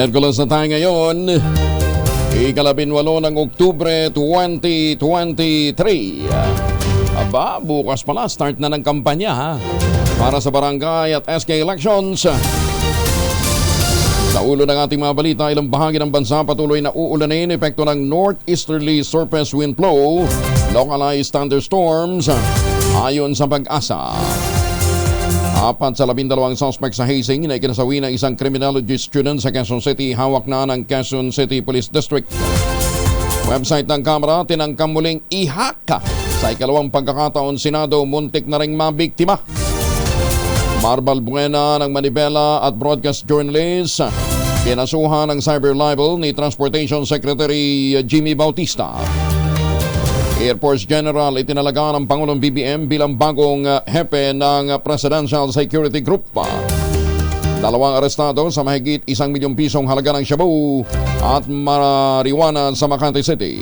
Miyerkules na tayo ngayon, ikalabinwalo ng Oktubre 2023. Aba, bukas pala, start na ng kampanya para sa barangay at SK elections. Sa ulo ng ating mga balita, ilang bahagi ng bansa patuloy na uulanin epekto ng northeasterly surface wind flow, localized thunderstorms, ayon sa Pag-asa. 4 sa 12 suspect sa hazing na ikinasawi ng isang criminology student sa Quezon City, hawak na ng Quezon City Police District. Website ng Kamara, tinangkam muling ihaka sa ikalawang pagkakataon Senado, muntik na ring mabiktima. Marbal Buena ng Manibela at broadcast journalist, pinasuhan ng cyber libel ni Transportation Secretary Jimmy Bautista. Air Force General itinalaga ng Pangulong BBM bilang bagong hepe ng Presidential Security Group. 2 arestado sa mahigit 1 milyong pisong halaga ng shabu at marijuana sa Makati City.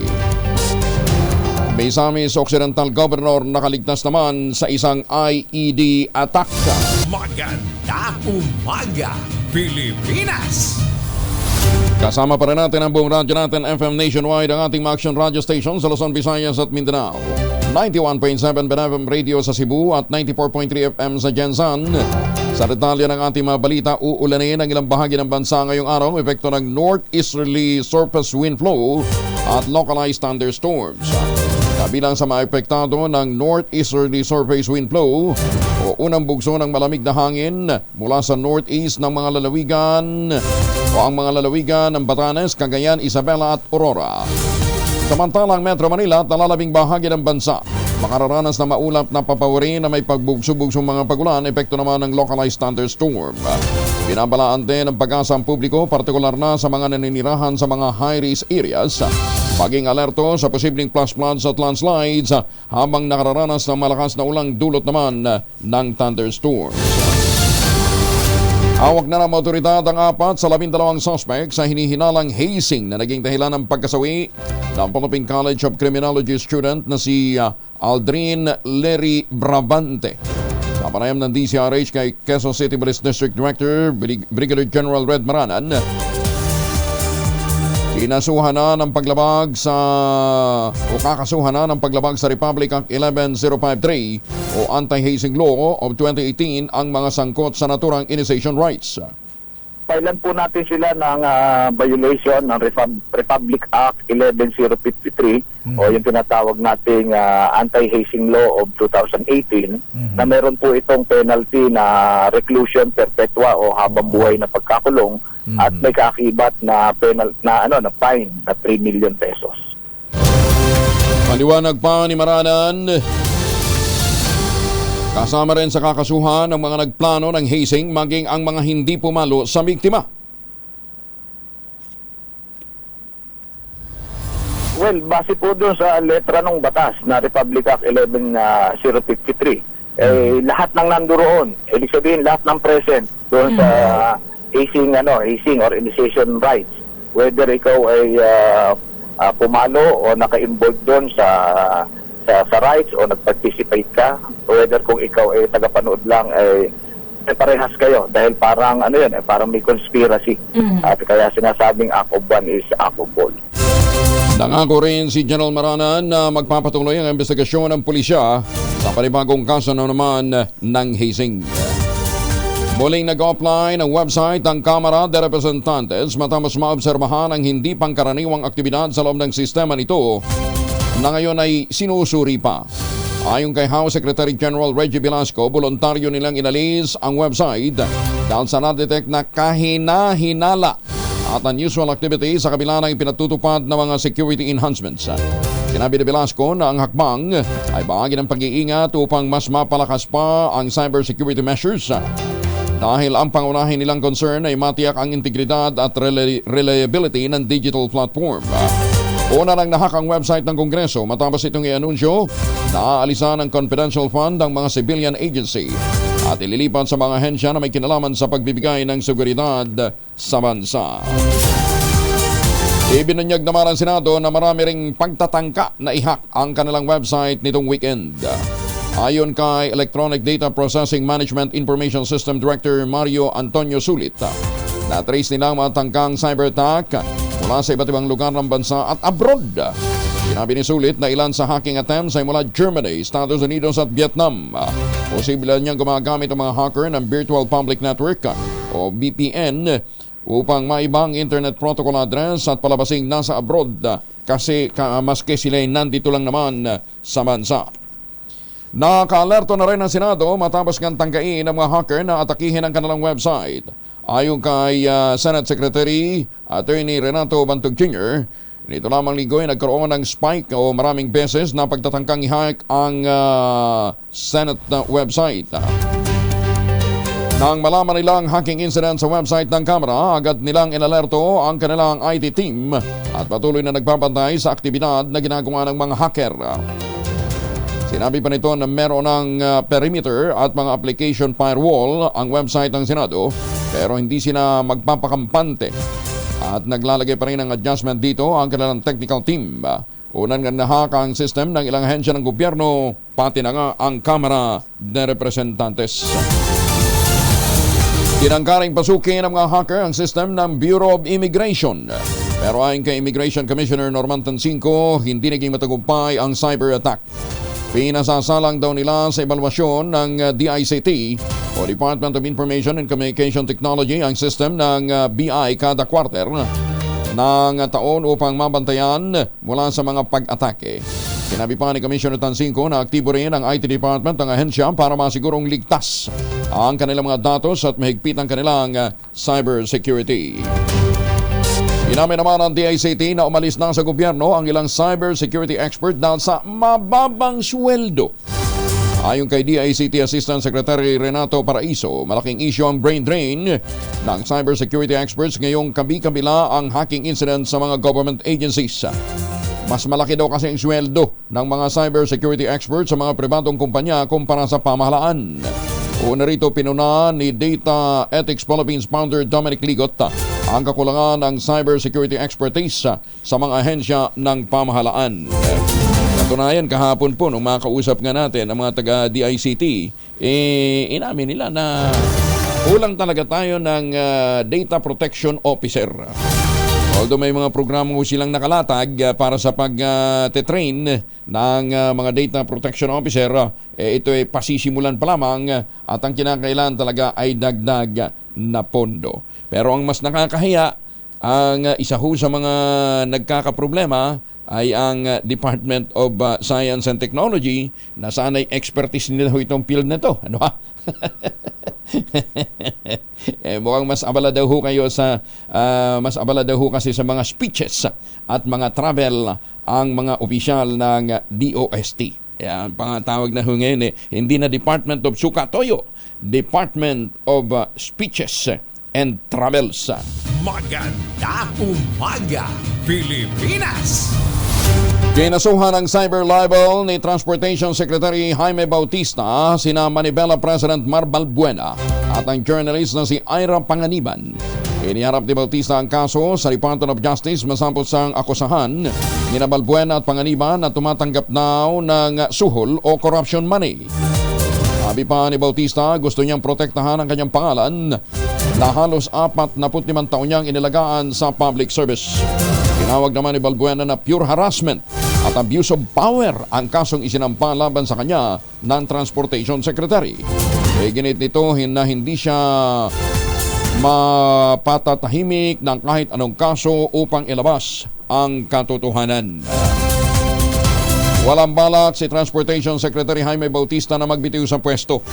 Misamis Occidental Governor nakaligtas naman sa isang IED attack. Maganda umaga, Pilipinas! Kasama pa rin natin ang buong radyo natin, FM Nationwide, ang ating mga action radio station sa Luzon, Visayas at Mindanao. 91.7 FM Radio sa Cebu at 94.3 FM sa Jensan. Sa detalye ng ating mga balita, uulanin ang ilang bahagi ng bansa ngayong araw, epekto ng northeasterly surface wind flow at localized thunderstorms. Kabilang sa mga epektado ng northeasterly surface wind flow o unang bugso ng malamig na hangin mula sa northeast ng mga lalawigan o ang mga lalawigan ng Batanes, Cagayan, Isabela at Aurora. Samantalang Metro Manila at nalalabing bahagi ng bansa makararanas na maulap na papawari na may pagbugso-bugsong mga pagulan, epekto naman ng localized thunderstorm. Binabalaan din ng Pag-asa ang publiko, partikular na sa mga naninirahan sa mga high-risk areas, maging alerto sa posibleng flash floods at landslides habang nakararanas ng malakas na ulang dulot naman ng thunderstorms. Hawak na ng otoridad ang 4 sa 12 suspect sa hinihinalang hazing na naging dahilan ng pagkasawi ng Philippine College of Criminology student na si Aldrin Lery Brabante. Sa panayam ng DCRH kay Quezon City Police District Director Brigadier General Red Maranan, kinasuhan na ng paglabag sa kakasuhan na ng paglabag sa Republic Act 11053 o Anti-Hazing Law of 2018 ang mga sangkot sa naturang initiation rights. Pailan po natin sila ng violation ng Republic Act 11053 o yung tinatawag nating Anti-Hazing Law of 2018 na meron po itong penalty na reclusion perpetua o habang buhay na pagkakulong at may kaakibat na na fine na 3 million pesos. Paliwanag pa ni Maranan, kasama rin sa kakasuhan ng mga nagplano ng hazing maging ang mga hindi pumalo sa biktima. Well, base po doon sa letra ng batas na Republic Act 11053, lahat ng nandoon, ibig sabihin lahat ng present doon sa hazing or initiation rights, whether ikaw ay pumalo o naka-involved doon sa rights o nag-participate ka, whether kung ikaw ay tagapanood lang, ay parehas kayo dahil parang parang may conspiracy. At kaya sinasabing act of one is act of all. Nangako rin si General Maranan na magpapatuloy ang investigasyon ng pulisya sa panibagong kaso na naman ng hazing. Muling nag-offline ang website ng Kamara de Representantes matapos maobserbahan ang hindi pangkaraniwang aktibidad sa loob ng sistema nito na ngayon ay sinusuri pa. Ayon kay House Secretary General Reggie Velasco, voluntaryo nilang inalis ang website dahil sa na-detect na kahina-hinala at unusual activity sa kabila ng pinatutupad ng mga security enhancements. Sinabi ni Velasco na ang hakbang ay bahagi ng pag-iingat upang mas mapalakas pa ang cybersecurity measures dahil ang pangunahin nilang concern ay matiyak ang integridad at reliability ng digital platform. Una nang nahak ang website ng Kongreso matapos itong i-anunsyo na aalisan ng confidential fund ang mga civilian agency at ililipat sa mga ahensya na may kinalaman sa pagbibigay ng seguridad sa bansa. Ibinunyag naman ang Senado na marami ring pagtatangka na ihak ang kanilang website nitong weekend. Ayon kay Electronic Data Processing Management Information System Director Mario Antonio Sulit, Na-trace nila ang mga tangkang cyber attack mula sa iba't ibang lugar ng bansa at abroad. Sinabi ni Sulit na ilan sa hacking attempts ay mula Germany, Estados Unidos at Vietnam. Posible niyang gumagamit ang mga hacker ng Virtual Public Network o VPN upang maibang internet protocol address at palabasing nasa abroad kasi maski sila nandito lang naman sa bansa. Nakaalerto na rin ang Senado matapos ng tanggain ng mga hacker na atakihin ang kanilang website. Ayon kay Senate Secretary Attorney Renato Bantog Jr., nito lamang linggo ay nagkaroon ng spike o maraming beses na pagtatangkang i-hack ang Senate website. Nang malaman nilang hacking incident sa website ng Kamara, agad nilang inalerto ang kanilang IT team at patuloy na nagbabantay sa aktibidad na ginagawa ng mga hacker. Sinabi pa nito na meron ng perimeter at mga application firewall ang website ng Senado pero hindi sila magpapakampante at naglalagay pa rin ng adjustment dito ang kanilang technical team. Unang na-hack ang system ng ilang ahensya ng gobyerno pati na nga ang Kamara de Representantes. Tinangkaring pasukin ng mga hacker ang system ng Bureau of Immigration. Pero ayon kay Immigration Commissioner Norman Tancinco, hindi naging matagumpay ang cyber attack. Pinasasalang daw nila sa ebalwasyon ng DICT o Department of Information and Communication Technology ang system ng BI kada quarter ng taon upang mabantayan mula sa mga pag-atake. Sinabi pa ni Commissioner Tancinco na aktibo rin ang IT Department ng ahensya para masigurong ligtas ang kanilang mga datos at mahigpit ang kanilang cyber security. Inamin naman ng DICT na umalis na sa gobyerno ang ilang cyber security expert dahil sa mababang sweldo. Ayon kay DICT Assistant Secretary Renato Paraiso, malaking issue ang brain drain ng cyber security experts ngayong kabi-kabila ang hacking incident sa mga government agencies. Mas malaki daw kasi ang sweldo ng mga cyber security experts sa mga pribadong kumpanya kumpara sa pamahalaan. Una rito pinuna ni Data Ethics Philippines founder Dominic Ligot ang kakulangan ng cybersecurity expertise sa mga ahensya ng pamahalaan. Katunayan kahapon po nung makausap nga natin ang mga taga-DICT, inamin nila na kulang talaga tayo ng data protection officer. Although may mga programa ko silang nakalatag para sa pag-train ng mga data protection officer, ito ay pasisimulan pa lamang at ang kinakailangan talaga ay dagdag na pondo. Pero ang mas nakakahiya, ang isa ho sa mga nagkakaproblema ay ang Department of Science and Technology na sana'y expertise nila ho itong field na ito. Ano ha? Mukhang mas abala daw ho kayo sa mas abala daw ho kasi sa mga speeches at mga travel ang mga opisyal ng DOST. Yan, pangatawag na ho ngayon hindi na Department of Sukatoyo, Department of Speeches and Travels. Maganda umaga, Pilipinas! Kinasuhan ng cyber libel ni Transportation Secretary Jaime Bautista, sina Manibela President Mar Balbuena at ang journalist na si Ira Panganiban. Iniharap ni Bautista ang kaso sa Department of Justice masapot sa akusahan ni Balbuena at Panganiban na tumatanggap daw ng suhol o corruption money. Sabi pa ni Bautista, gusto niyang protektahan ang kanyang pangalan na halos 45 taon niyang inilagaan sa public service. Tinawag naman ni Balbuena na pure harassment at abuse of power ang kasong isinampa laban sa kanya ng Transportation Secretary. Ginit nito na hindi siya mapatatahimik ng kahit anong kaso upang ilabas ang katotohanan. Walang balak si Transportation Secretary Jaime Bautista na magbitiw sa pwesto.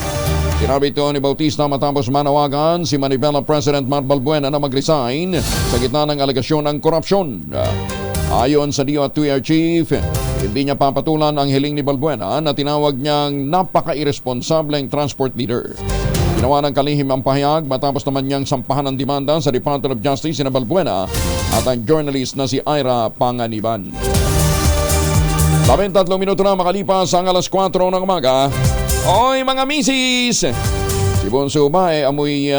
Sinabi ito ni Bautista matapos manawagan si Manibela President Mar Balbuena na mag-resign sa gitna ng alegasyon ng korupsyon. Ayon sa DOTR Chief, hindi niya papatulan ang hiling ni Balbuena na tinawag niyang napaka-irresponsableng transport leader. Ginawa ng kalihim ang pahayag matapos naman niyang sampahan ng demanda sa Department of Justice na Balbuena at ang journalist na si Ira Panganiban. 13 minuto na makalipas ang alas 4 ng umaga. Oy mga misis! Si Bonso ba amoy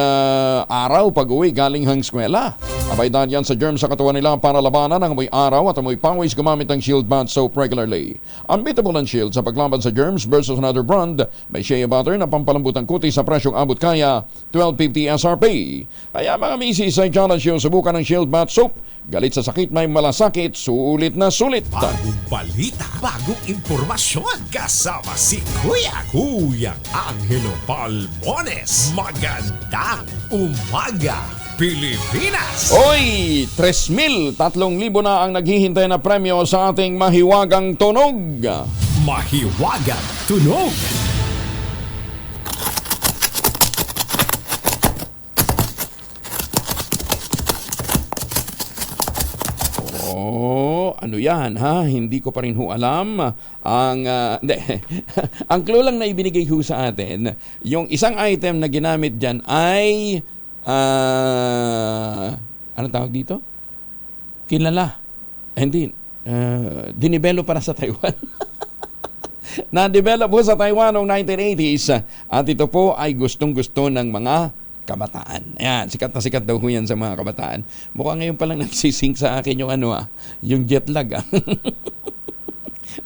araw pag-uwi galing hang eskwela. Abay dahil yan sa germs sa katawan nila para labanan ang amoy araw at amoy pawis gumamit ng Shield Bath Soap regularly. Unbeatable ang Shield sa paglaban sa germs versus another brand. May shea butter na pampalambot ng kutis sa presyong abot kaya $12.50 SRP. Kaya mga misis ay challenge yung subukan ng Shield Bath Soap. Galit sa sakit may malasakit, sulit na sulit. Bagong balita, bagong impormasyon. Kasama si Kuya Angelo Palmones. Magandang umaga, Pilipinas! Oy! 3,000 na ang naghihintay na premyo sa ating mahiwagang tunog. Mahiwagang tunog! Ano yan ha? Hindi ko pa rin ho alam. Ang clue lang na ibinigay ho sa atin, yung isang item na ginamit dyan ay ano tawag dito? Kilala. Hindi. Dinevelop para sa Taiwan. Na-develop po sa Taiwan noong 1980s at ito po ay gustong-gusto ng mga kabataan. Ayan, sikat na sikat daw ho yan sa mga kabataan. Mukhang ngayon pa lang nagsising sa akin yung yung jet lag.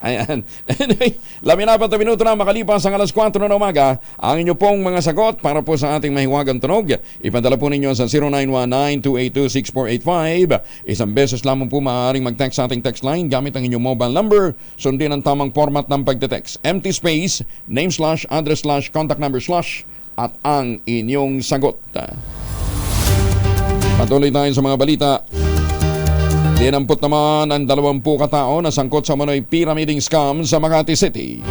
Ayan. Anyway, 14 minuto na makalipas ang alas 4 ng umaga. Ang inyo pong mga sagot para po sa ating mahiwagang tunog, ipadala po ninyo sa 0919-282-6485. Isang beses lamang po maaaring mag-text sa ating text line gamit ang inyong mobile number. Sundin ang tamang format ng pagte-text. Empty space, name slash, address slash, contact number slash, at ang inyong sagot. Patuloy tayo sa mga balita. Dinampot naman ang 20 katao na sangkot sa manoy pyramiding scam sa Makati City.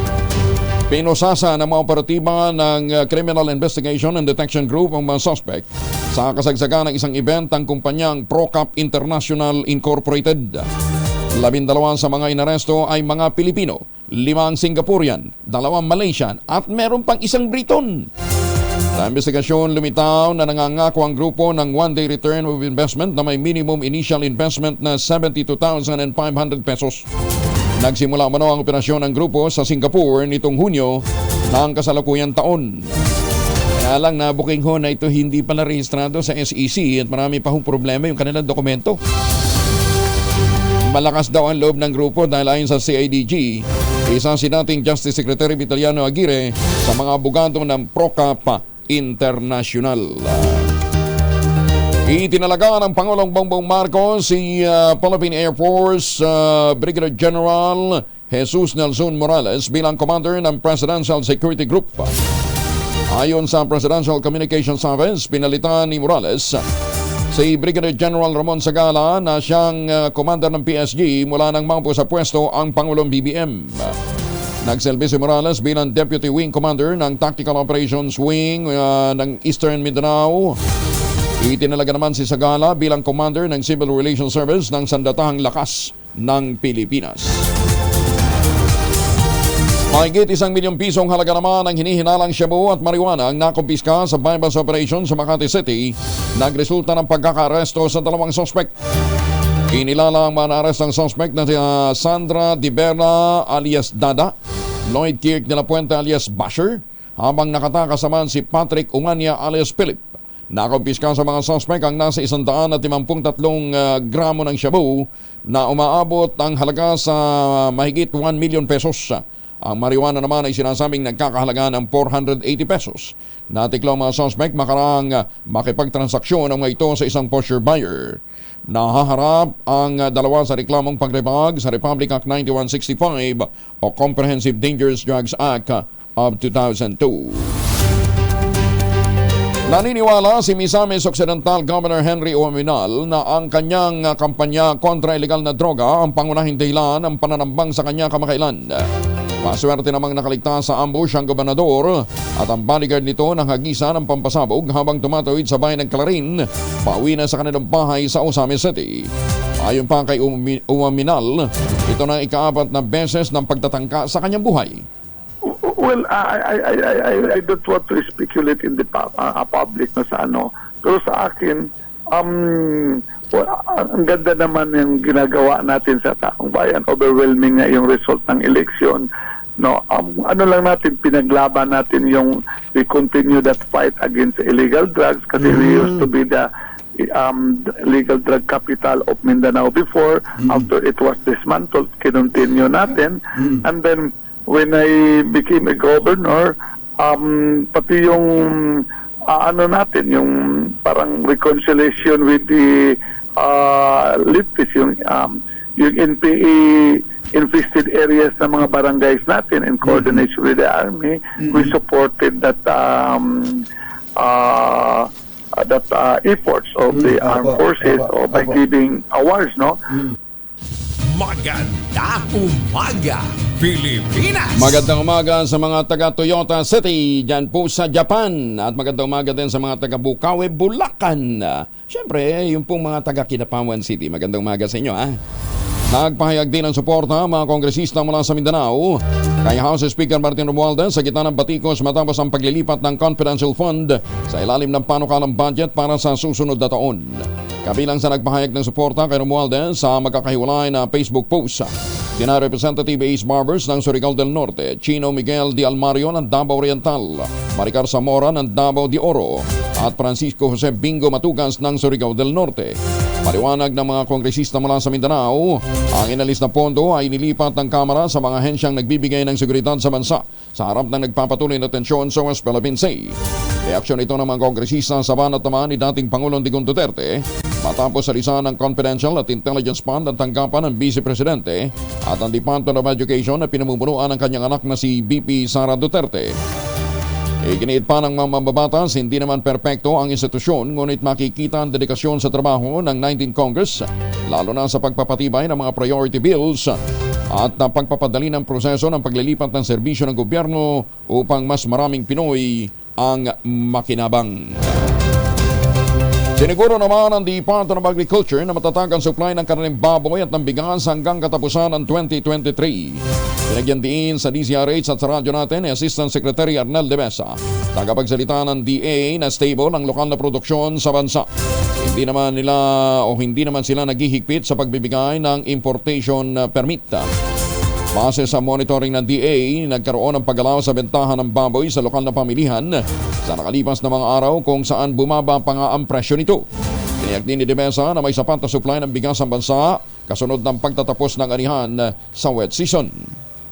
Pinusasa ng mga operatiba ng Criminal Investigation and Detection Group ang mga suspect sa kasagsagan ng isang event ng kumpanyang Procap International Incorporated. 12 sa mga inaresto ay mga Pilipino, 5 Singaporean, 2 Malaysian at meron pang isang Briton. Sa investigasyon, lumitaw na nangangako ang grupo ng one-day return of investment na may minimum initial investment na 72,500 pesos. Nagsimula mano ang operasyon ng grupo sa Singapore nitong Hunyo ng kasalukuyang taon. Kaya lang na-booking ho na ito hindi pala rehistrado sa SEC at marami pa hong problema yung kanilang dokumento. Malakas daw ang loob ng grupo dahil ayon sa CIDG, isa si dating Justice Secretary Vitaliano Aguirre sa mga abogado ng Procap International. Itinalaga ng Pangulong Bongbong Marcos si Philippine Air Force Brigadier General Jesus Nelson Morales bilang commander ng Presidential Security Group. Ayon sa Presidential Communications Service, pinalitan ni Morales si Brigadier General Ramon Sagala na siyang commander ng PSG mula nang maupo sa pwesto ang Pangulong BBM. Nagselbi si Morales bilang Deputy Wing Commander ng Tactical Operations Wing ng Eastern Mindanao. Itinalaga naman si Sagala bilang Commander ng Civil Relations Service ng Sandatahang Lakas ng Pilipinas. Mahigit 1 milyong pisong halaga naman ang hinihinalang shabu at marijuana ang nakumpiska sa bypass operation sa Makati City. Nagresulta ng pagkakaresto sa 2 suspect. Kinilala ang mga naarestang suspect na si Sandra Dibera alias Dada, Lloyd Kirk de la Puente alias Basher, habang nakatakas naman si Patrick Umania alias Philip. Nakumpiska sa mga suspect ang nasa 153 gramo ng shabu na umaabot ang halaga sa mahigit 1 million pesos. Ang marijuana naman ay sinasabing nagkakahalaga ng 480 pesos. Natiklo ang mga suspect makarang makipagtransaksyon ang mga ito sa isang posture buyer. Nahaharap ang 2 sa reklamong paglibag sa Republic Act 9165 o Comprehensive Dangerous Drugs Act of 2002. Naniniwala si Misamis Occidental Governor Henry Uaminal na ang kanyang kampanya kontra ilegal na droga ang pangunahing dahilan ng pananambang sa kanya kamakailan. Paswerte namang nakaligtas sa ambush ang gobernador at ang bodyguard nito ng hagisan ng pampasabog habang tumatawid sa bayan ng Clarin, pauwi na sa kanilang bahay sa Osamis City. Ayon pa kay Uaminal, ito na ika-4 na beses ng pagtatangka sa kanyang buhay. Well, I don't want to speculate in the public na sa ano. Pero sa akin, ang ganda naman yung ginagawa natin sa taong bayan. Overwhelming nga yung result ng eleksyon. no, ano lang natin, pinaglaban natin yung, we continue that fight against illegal drugs kasi we used to be the legal drug capital of Mindanao before. After it was dismantled, kinontinue natin. And then when I became a governor, pati yung ano natin, yung parang reconciliation with the leftists, yung NPA infested areas ng mga barangays natin in coordination with the army, we supported that efforts of the armed forces by giving awards, no? Magandang umaga, Pilipinas! Magandang umaga sa mga taga Toyota City dyan po sa Japan, at magandang umaga din sa mga taga Bukawi, Bulacan. Siyempre, yung pong mga taga Kidapawan City, magandang umaga sa inyo, ha? Nagpahayag din ng suporta mga kongresista mula sa Mindanao kay House Speaker Martin Romualdez sa gitna ng batikos matapos ang paglilipat ng confidential fund sa ilalim ng panukalang budget para sa susunod na taon. Kabilang sa nagpahayag ng suporta kay Romualdez sa magkakahiwalay na Facebook post, sina Representative Ace Barbers ng Surigao del Norte, Chino Miguel de Almario ng Davao Oriental, Maricar Zamora ng Davao de Oro, at Francisco Jose Bingo Matugas ng Surigao del Norte. Paliwanag ng mga kongresista mula sa Mindanao, ang inalis na pondo ay nilipat ng Kamara sa mga hensyang nagbibigay ng seguridad sa bansa sa harap ng nagpapatuloy na tensyon sa West Philippine Sea. Reaksyon ito ng mga kongresista sa banat naman ni dating Pangulong Digong Duterte matapos alisan ng Confidential at Intelligence Fund ang tanggapan ng Vice Presidente at ang Department of Education na pinamumunuan ng kanyang anak na si BP Sara Duterte. Iginiit pa ng mga mambabatas, hindi naman perpekto ang institusyon, ngunit makikita ang dedikasyon sa trabaho ng 19th Congress, lalo na sa pagpapatibay ng mga priority bills at pagpapadali ng proseso ng paglilipat ng serbisyo ng gobyerno upang mas maraming Pinoy ang makinabang. Siniguro naman ang Department of Agriculture na matatag ang supply ng karneng baboy at ng bigas hanggang katapusan ng 2023. Pinagyan din sa DZRH at sa radyo natin ni Assistant Secretary Arnel de Mesa, tagapagsalita ng DA na stable ang lokal na produksyon sa bansa. Hindi naman sila naghihigpit sa pagbibigay ng importation permit. Base sa monitoring ng DA, nagkaroon ng paggalaw sa bentahan ng baboy sa lokal na pamilihan sa nakalipas na mga araw kung saan bumaba pa nga ang presyo nito. Tiniyak din ni De Mesa na may sapat na supply ng bigas ang bansa kasunod ng pagtatapos ng anihan sa wet season.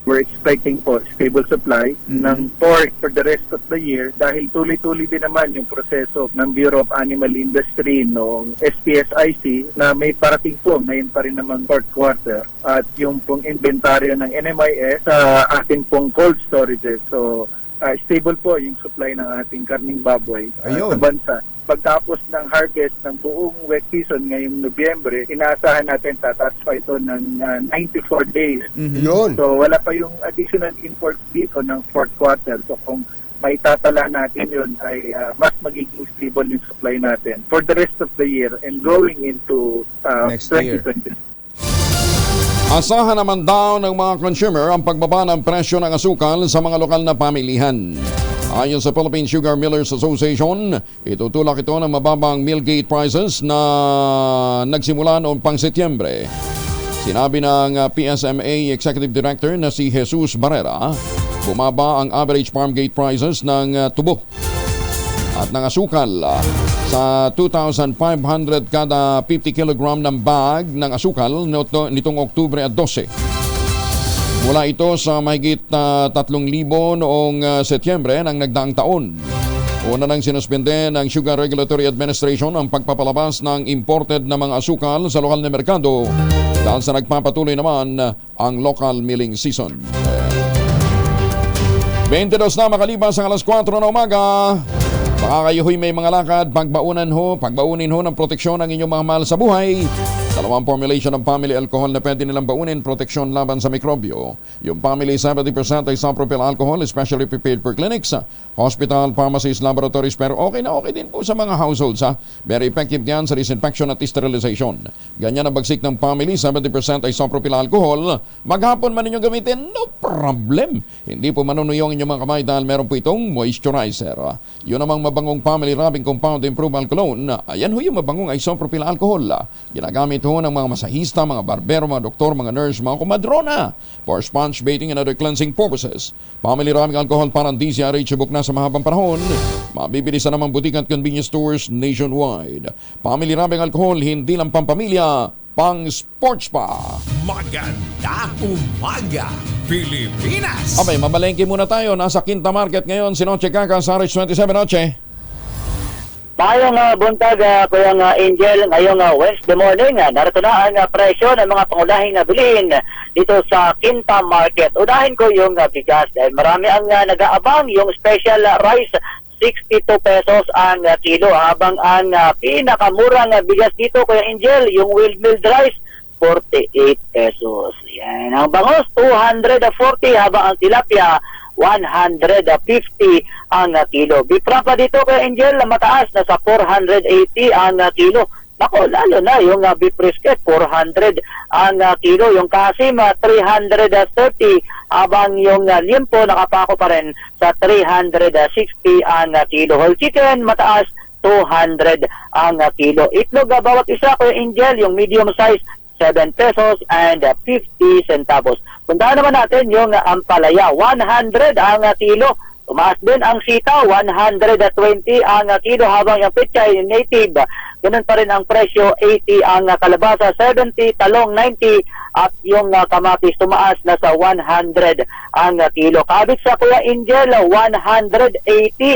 We're expecting po stable supply ng pork for the rest of the year dahil tuloy-tuloy din naman yung proseso ng Bureau of Animal Industry noong SPSIC na may parating po ngayon pa rin naman fourth quarter at yung pong inventaryo ng NMIS sa ating pong cold storages. So stable po yung supply ng ating karning baboy sa bansa. Pagtapos ng harvest ng buong wet season ngayong Nobyembre, inaasahan natin tataas pa ito ng 94 days. So wala pa yung additional imports dito ng fourth quarter. So kung may tatala natin yun ay mas magiging stable yung supply natin for the rest of the year and going into 2020. Asahan naman daw ng mga consumer ang pagbaba ng presyo ng asukal sa mga lokal na pamilihan. Ayon sa Philippine Sugar Millers Association, itutulak ito ng mababang millgate prices na nagsimula noong pang Setyembre. Sinabi ng PSMA Executive Director na si Jesus Barrera, bumaba ang average farm gate prices ng tubo at ng asukal sa 2,500 kada 50 kg ng bag ng asukal nitong Oktubre at 12. Mula ito sa mahigit 3,000 noong Setyembre ng nagdaang taon. Una nang sinuspende ng Sugar Regulatory Administration ang pagpapalabas ng imported na mga asukal sa lokal na merkado dahil sa nagpapatuloy naman ang local milling season. 22 na makalipas ang alas 4 na umaga. Baka kayo may mga lakad, pagbaunin ho ng proteksyon ng inyong mga mahal sa buhay. Dalawang formulation ng family alcohol na pwede nilang baunin proteksyon laban sa mikrobyo. Yung family 70% isopropyl alcohol, especially prepared for clinics, hospital, pharmacies, laboratories, pero okay na okay din po sa mga households. Very effective yan sa disinfection at sterilization. Ganyan ang bagsik ng family 70% isopropyl alcohol. Maghapon man ninyong gamitin, no problem. Hindi po manunuyong inyong mga kamay dahil meron po itong moisturizer. Yun namang mabangong family rubbing compound improved alcohol. Ayan ho yung mabangong isopropyl alcohol. Ginagamit ho ng mga masahista, mga barbero, mga doktor, mga nurse, mga kumadrona for sponge bathing and other cleansing purposes. Family rubbing alcohol parang DCRH book na sa mahabang panahon. Mabibili sa namang butik at convenience stores nationwide. Family rubbing alcohol, hindi lang pampamilya, pang sports pa. Maganda umaga, Pilipinas! Abay, mabalengke muna tayo. Nasa Quinta Market ngayon si Noche Cacas, RH27 Noche. Tayong buntag, Kuya Angel, ngayong Wednesday morning, narito na ang presyo ng mga pangulahing bilihin dito sa Quinta Market. Unahin ko yung bigas dahil marami ang nag-aabang yung special rice, 62 pesos ang kilo, habang ang pinakamurang bigas dito, Kuya Angel, yung wheat milled rice, 48 pesos. Yan. Ang bangos, 240, habang ang tilapia, 150 ang kilo. Biprapa dito, Kuya Angel, mataas, nasa 480 ang kilo. Nako, lalo na yung beef brisket, 400 ang kilo. Yung kasim, 330, habang yung limpo nakapako pa rin sa 360 ang kilo. Whole chicken, mataas, 200 ang kilo. Itlog, bawat isa, Kuya Angel, yung medium size, 7 pesos and 50 centavos. Puntahan naman natin yung ampalaya, 100 ang kilo. Tumaas din ang sitaw, 120 ang kilo, habang yung pechay native, ganun pa rin ang presyo, 80 ang kalabasa, 70, talong 90, at yung kamatis tumaas na sa 100 ang kilo. Cabbage sa Kuya Angel, 180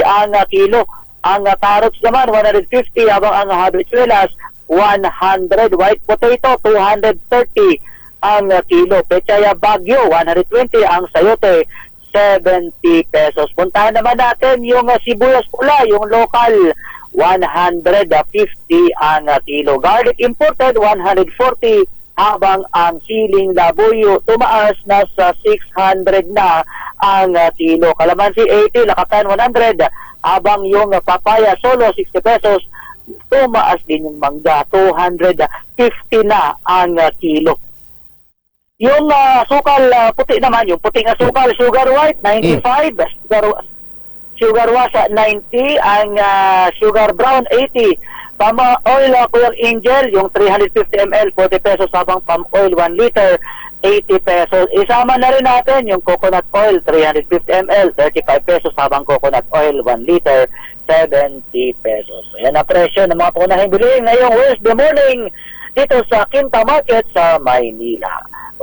ang kilo. Ang carrots naman, 150, habang ang habichuelas, 100. White potato, 230 ang kilo. Pechay Baguio, 120 ang sayote, 70 pesos. Puntahan naman natin yung sibuyas pula, yung local, 150 ang kilo. Garlic imported, 140, habang ang siling labuyo tumaas na sa 600 na ang kilo. Kalamansi 80, lakatan 100, habang yung papaya solo 60 pesos, tumaas din yung mangga, 250 na ang kilo. Yung sukal puti naman, yung puting asukal, sugar white, 95, sugar wash 90, ang sugar brown, 80. Palm oil, Kuya Angel, yung 350 ml, 40 pesos, habang palm oil, 1 liter, 80 pesos. Isama na rin natin yung coconut oil, 350 ml, 35 pesos, habang coconut oil, 1 liter, 70 pesos. Ayan ang presyo ng mga pangunahing bilihin ngayong Wednesday morning dito sa Quinta Market sa Maynila.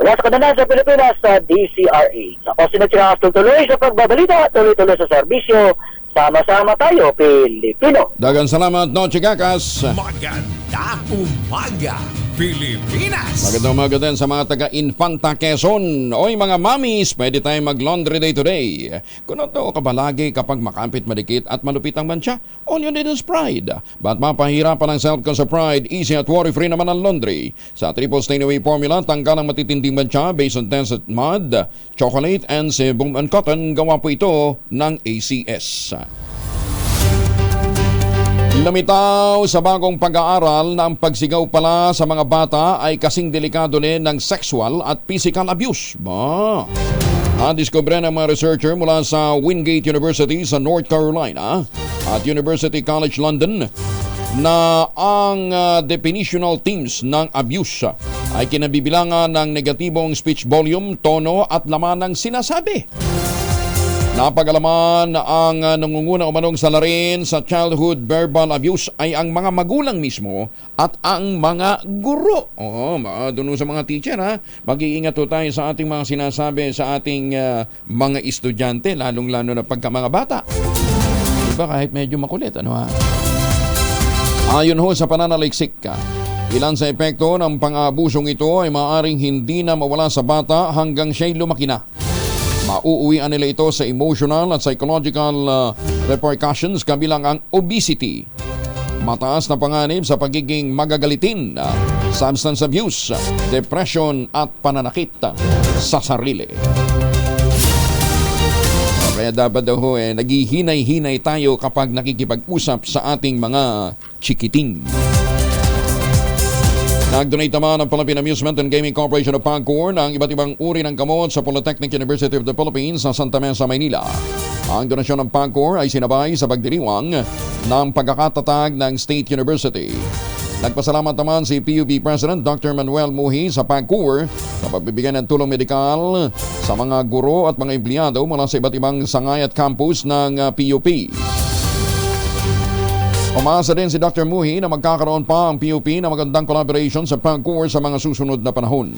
Wala sa kananan sa Pilipinas sa DCRH. Ako sinatsinang tuloy sa pagbabalita, tuloy-tuloy sa serbisyo. Sama-sama tayo, Pilipino. Dagan salamat, Noche Cacas. Maganda umaga, Pilipinas! Magandang umaga din sa mga taga-Infanta, Quezon. Oy mga mamis, pwede tayong mag-laundry day today. Kung ito ka ba lagi kapag makampit, madikit at malupit ang mancha? All you need is Pride. Ba't mapahirapan ang self-con sa Pride? Easy at worry-free naman ang laundry. Sa triple stain-away formula, tanggal ang matitinding mancha based on tense mud, chocolate, and sebum and cotton. Gawa po ito ng ACS. Lumitaw sa bagong pag-aaral na ang pagsigaw pala sa mga bata ay kasing delikado din ng sexual at physical abuse. Nadiskubre ng mga researcher mula sa Wingate University sa North Carolina at University College London na ang definitional themes ng abuse ay kinabibilangan ng negatibong speech volume, tono at laman ng sinasabi. Napag-alaman ang nangunguna umanong salarin sa childhood verbal abuse ay ang mga magulang mismo at ang mga guro. Doon sa mga teacher, mag-iingat po tayo sa ating mga sinasabi sa ating mga estudyante, lalong-lalo na pagka mga bata. Diba kahit medyo makulit, Ayon ho sa pananaliksik, ilan sa epekto ng pang-abusong ito ay maaaring hindi na mawala sa bata hanggang siya'y lumaki na. Mauuwian nila ito sa emotional at psychological repercussions kabilang ang obesity, mataas na panganib sa pagiging magagalitin, substance abuse, depression at pananakit sa sarili. Kaya dapat daw naghihinay-hinay tayo kapag nakikipag-usap sa ating mga chikiting. Nag-donate naman ang Philippine Amusement and Gaming Corporation of PAGCOR ng iba't ibang uri ng gamot sa Polytechnic University of the Philippines sa Santa Mesa, Maynila. Ang donasyon ng PAGCOR ay sinabay sa pagdiriwang ng pagkakatatag ng State University. Nagpasalamat naman si PUP President Dr. Manuel Muhi sa PAGCOR sa pagbibigay ng tulong medikal sa mga guro at mga empleyado mula sa iba't ibang sangay at campus ng PUP. Umasa din si Dr. Muhi na magkakaroon pa ang PUP na magandang collaboration sa PAGCOR sa mga susunod na panahon.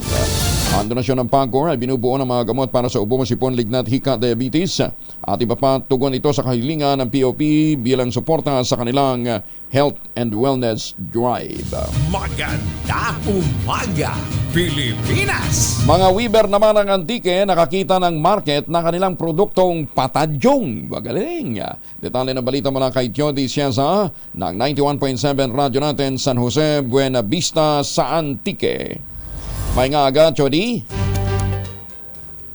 Ang donasyon ng PAGCOR ay binubuo ng mga gamot para sa ubo, sipon, lignat, hika, diabetes at iba pa tugon ito sa kahilingan ng PUP bilang suporta sa kanilang health and wellness drive. Magandang umaga, Pilipinas! Mga weaver naman ng Antique nakakita ng market na kanilang produktong patadyong. Magaling! Detalye ng balita mula kay Jody Cieza ng 91.7 Radyo natin San Jose, Buena Vista sa Antique. May nga agad, Jody.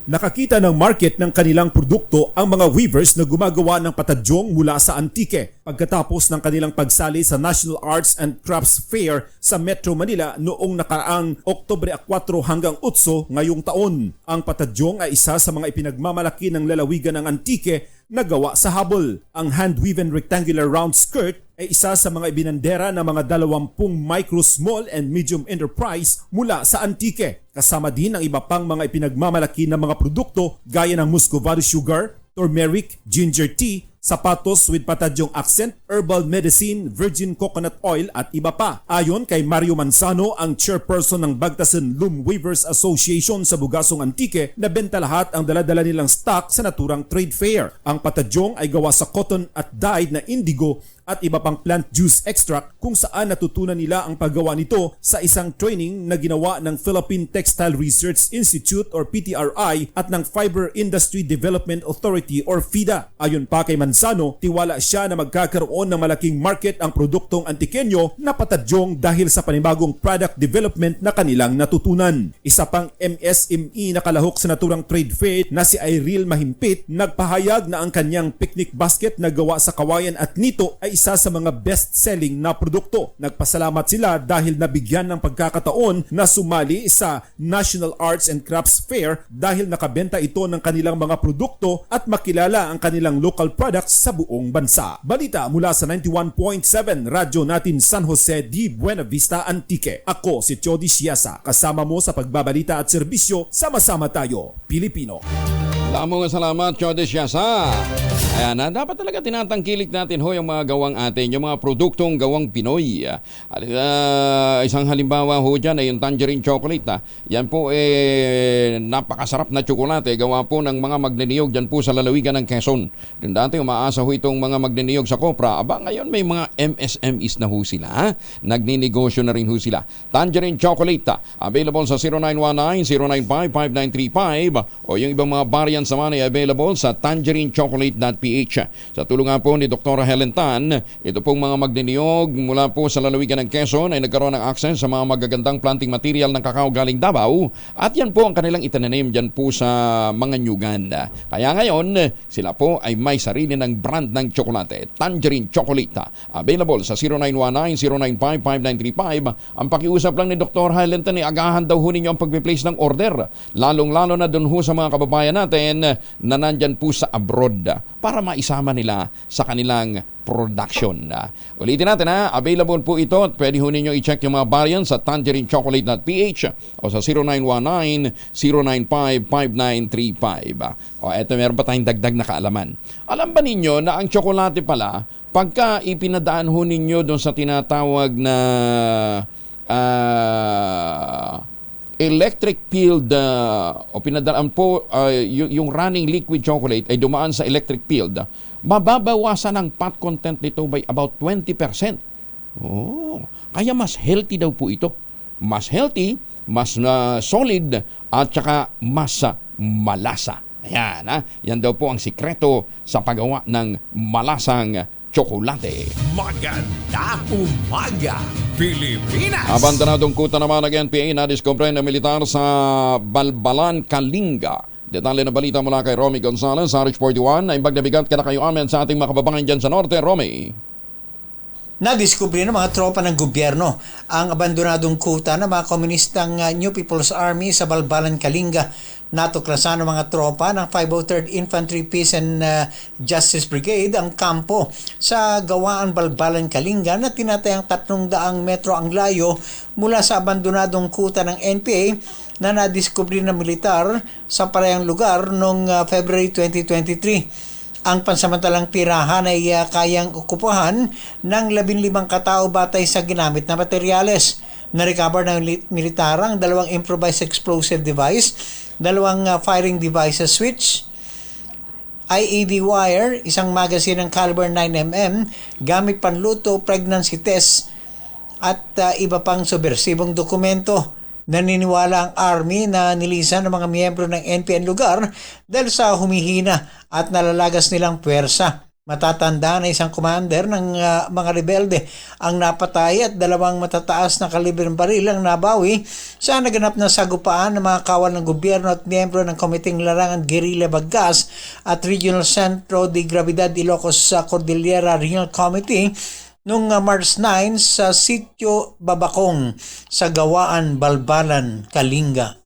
Nakakita ng market ng kanilang produkto ang mga weavers na gumagawa ng patadyong mula sa Antique pagkatapos ng kanilang pagsali sa National Arts and Crafts Fair sa Metro Manila noong nakaraang Oktubre 4 hanggang 8 ngayong taon. Ang patadyong ay isa sa mga ipinagmamalaki ng lalawigan ng Antique na gawa sa habol. Ang hand-woven rectangular round skirt ay isa sa mga ibinandera ng mga 20 micro, small and medium enterprise mula sa Antique. Kasama din ang iba pang mga ipinagmamalaki ng mga produkto gaya ng muscovado sugar, turmeric, ginger tea, sapatos with patadyong accent, herbal medicine, virgin coconut oil at iba pa. Ayon kay Mario Manzano, ang chairperson ng Bagtasan Loom Weavers Association sa Bugasong Antique, nabenta lahat ang daladala nilang stock sa naturang trade fair. Ang patadyong ay gawa sa cotton at dyed na indigo at iba pang plant juice extract kung saan natutunan nila ang paggawa nito sa isang training na ginawa ng Philippine Textile Research Institute or PTRI at ng Fiber Industry Development Authority or FIDA. Ayon pa kay Manzano, tiwala siya na magkakaroon ng malaking market ang produktong Antiqueño na patadyong dahil sa panibagong product development na kanilang natutunan. Isa pang MSME na kalahok sa naturang trade fair na si Iril Mahimpit nagpahayag na ang kanyang picnic basket na gawa sa kawayan at nito ay isa sa mga best-selling na produkto. Nagpasalamat sila dahil nabigyan ng pagkakataon na sumali sa National Arts and Crafts Fair dahil nakabenta ito ng kanilang mga produkto at makilala ang kanilang local products sa buong bansa. Balita mula sa 91.7 Radyo natin San Jose di Buena Vista, Antique. Ako si Jody Cieza, kasama mo sa pagbabalita at serbisyo. Sama-sama tayo, Pilipino. Salamat, Jody Cieza. Ayan na, dapat talaga tinatangkilik natin ho yung mga gawang atin, yung mga produktong gawang Pinoy. Isang halimbawa ho dyan ay yung tangerine chocolate. Yan po napakasarap na tsokolate, gawa po ng mga magniniyog dyan po sa lalawigan ng Quezon. Yung dati umaasa ho itong mga magniniyog sa Copra. Aba, ngayon may mga MSMEs na ho sila. Nagninegosyo na rin ho sila. Tangerine chocolate, available sa 0919-095-5935 o yung ibang mga variants naman ay available sa tangerinechocolate.ph. Sa tulungan po ni Dr. Helen Tan, ito pong mga magniniyog mula po sa lalawigan ng Quezon ay nagkaroon ng access sa mga magagandang planting material ng kakao galing Davao at yan po ang kanilang itananim dyan po sa mga nyugan. Kaya ngayon, sila po ay may sarili ng brand ng tsokolate, Tangerine Chocolate. Available sa 0919-095-5935. Ang pakiusap lang ni Dr. Helen Tan, agahan daw ho ninyo ang pag-place ng order. Lalong-lalo na dun ho sa mga kababayan natin na nandyan po sa abroad para maisama nila sa kanilang production. Ulitin natin available po ito at pwede ho ninyo i-check yung mga variants sa tangerinechocolate.ph o sa 0919-095-5935. O eto, meron pa tayong dagdag na kaalaman. Alam ba ninyo na ang tsokolate pala, pagka ipinadaan ho ninyo doon sa tinatawag na electric field o pinadaan po yung running liquid chocolate ay dumaan sa electric field, mababawasan ang fat content nito by about 20%. Kaya mas healthy daw po ito. Mas healthy, mas solid at saka mas malasa. Ayan, yan daw po ang sikreto sa paggawa ng malasang tsokolate. Magandang umaga, Pilipinas! Abandanadong kuta naman ng NPA na diskumpre ng militar sa Balbalan, Kalinga. Detalye na balita mula kay Romy Gonzalez, RH41. Ay bagnabigat ka na kayo amin sa ating mga kababayan dyan sa Norte. Romy. Nadiskubre ng mga tropa ng gobyerno ang abandonadong kuta ng mga komunistang New People's Army sa Balbalan, Kalinga. Natuklasan ng mga tropa ng 503rd Infantry Peace and Justice Brigade ang kampo sa Gawaan, Balbalan, Kalinga na tinatayang 300 metro ang layo mula sa abandonadong kuta ng NPA na nadiskubre ng militar sa parehong lugar noong February 2023. Ang pansamantalang tirahan ay kayang okupahan ng 15 katao batay sa ginamit na materyales. Na-recover ng militar ang 2 improvised explosive device, 2 firing devices switch, IED wire, 1 magazine ng caliber 9mm, gamit panluto, pregnancy test, at iba pang subversibong dokumento. Naniniwala ang Army na nilisan ng mga miyembro ng NPA ang lugar dahil sa humihina at nalalagas nilang puwersa. Matatanda na isang commander ng mga rebelde ang napatay at 2 matataas na kalibreng baril ang nabawi sa naganap na sagupaan ng mga kawal ng gobyerno at miyembro ng Komiteng Larangan Guerrilla Baggas at Regional Centro de Gravidad Ilocos sa Cordillera Regional Committee noong March 9 sa Sitio Babakong sa Gawaan, Balbalan, Kalinga.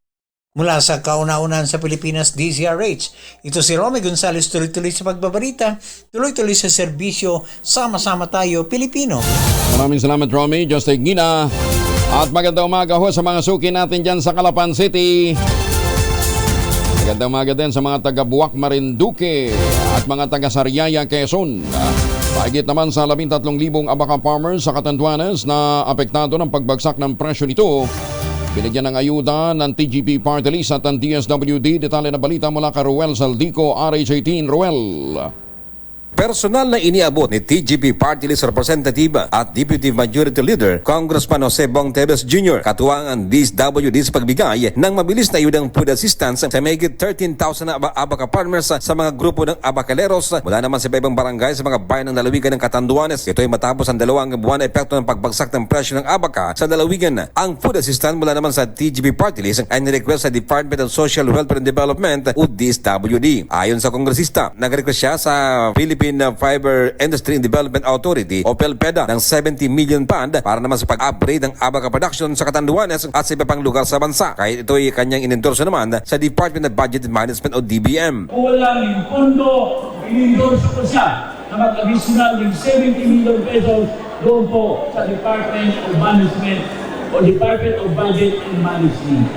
Mula sa kauna-unahan sa Pilipinas, DZRH, ito si Romy Gonzales, tuloy-tuloy sa pagbabalita, tuloy-tuloy sa serbisyo, sama-sama tayo, Pilipino. Maraming salamat, Romy. Just like Gina. At magandang umaga ho sa mga suki natin dyan sa Calapan City. Magandang umaga din sa mga taga-Buwak, Marinduque at mga taga-Sariaya, Quezon. Pahigit naman sa 13,000 abaka farmers sa Catanduanes na apektado ng pagbagsak ng presyo nito. Binigyan ng ayuda ng TGP Party List at ang DSWD. Detalye na balita mula kay Ruel Saldico, RH18. Ruel. Personal na iniabot ni TGP Party List Representative at Deputy Majority Leader Congressman Jose Bong Teves Jr. katuwang ang DSWD sa pagbigay ng mabilis na ayudang food assistance sa mahigit 13,000 na abaka farmers sa mga grupo ng abakaleros mula naman sa ibang barangay sa mga bayan ng lalawigan ng Catanduanes. Ito ay matapos ang 2 buwan na epekto ng pagbagsak ng presyo ng abaka sa lalawigan. Ang food assistance mula naman sa TGP Party List ay nirequest sa Department of Social Welfare and Development o DSWD. Ayon sa kongresista, nag-request siya sa Philippine Fiber Industry and Development Authority o PELPEDA ng 70 million pound para naman sa pag-upgrade ng abaka production sa Catanduanes at sa iba pang lugar sa bansa. Kahit ito ay kanyang inendorso naman sa Department of Budget and Management o DBM. Kung walang yung pondo, inendorso ko siya na mag-additional ng 70 million pesos doon po sa Department of Management o Department of Budget and Management.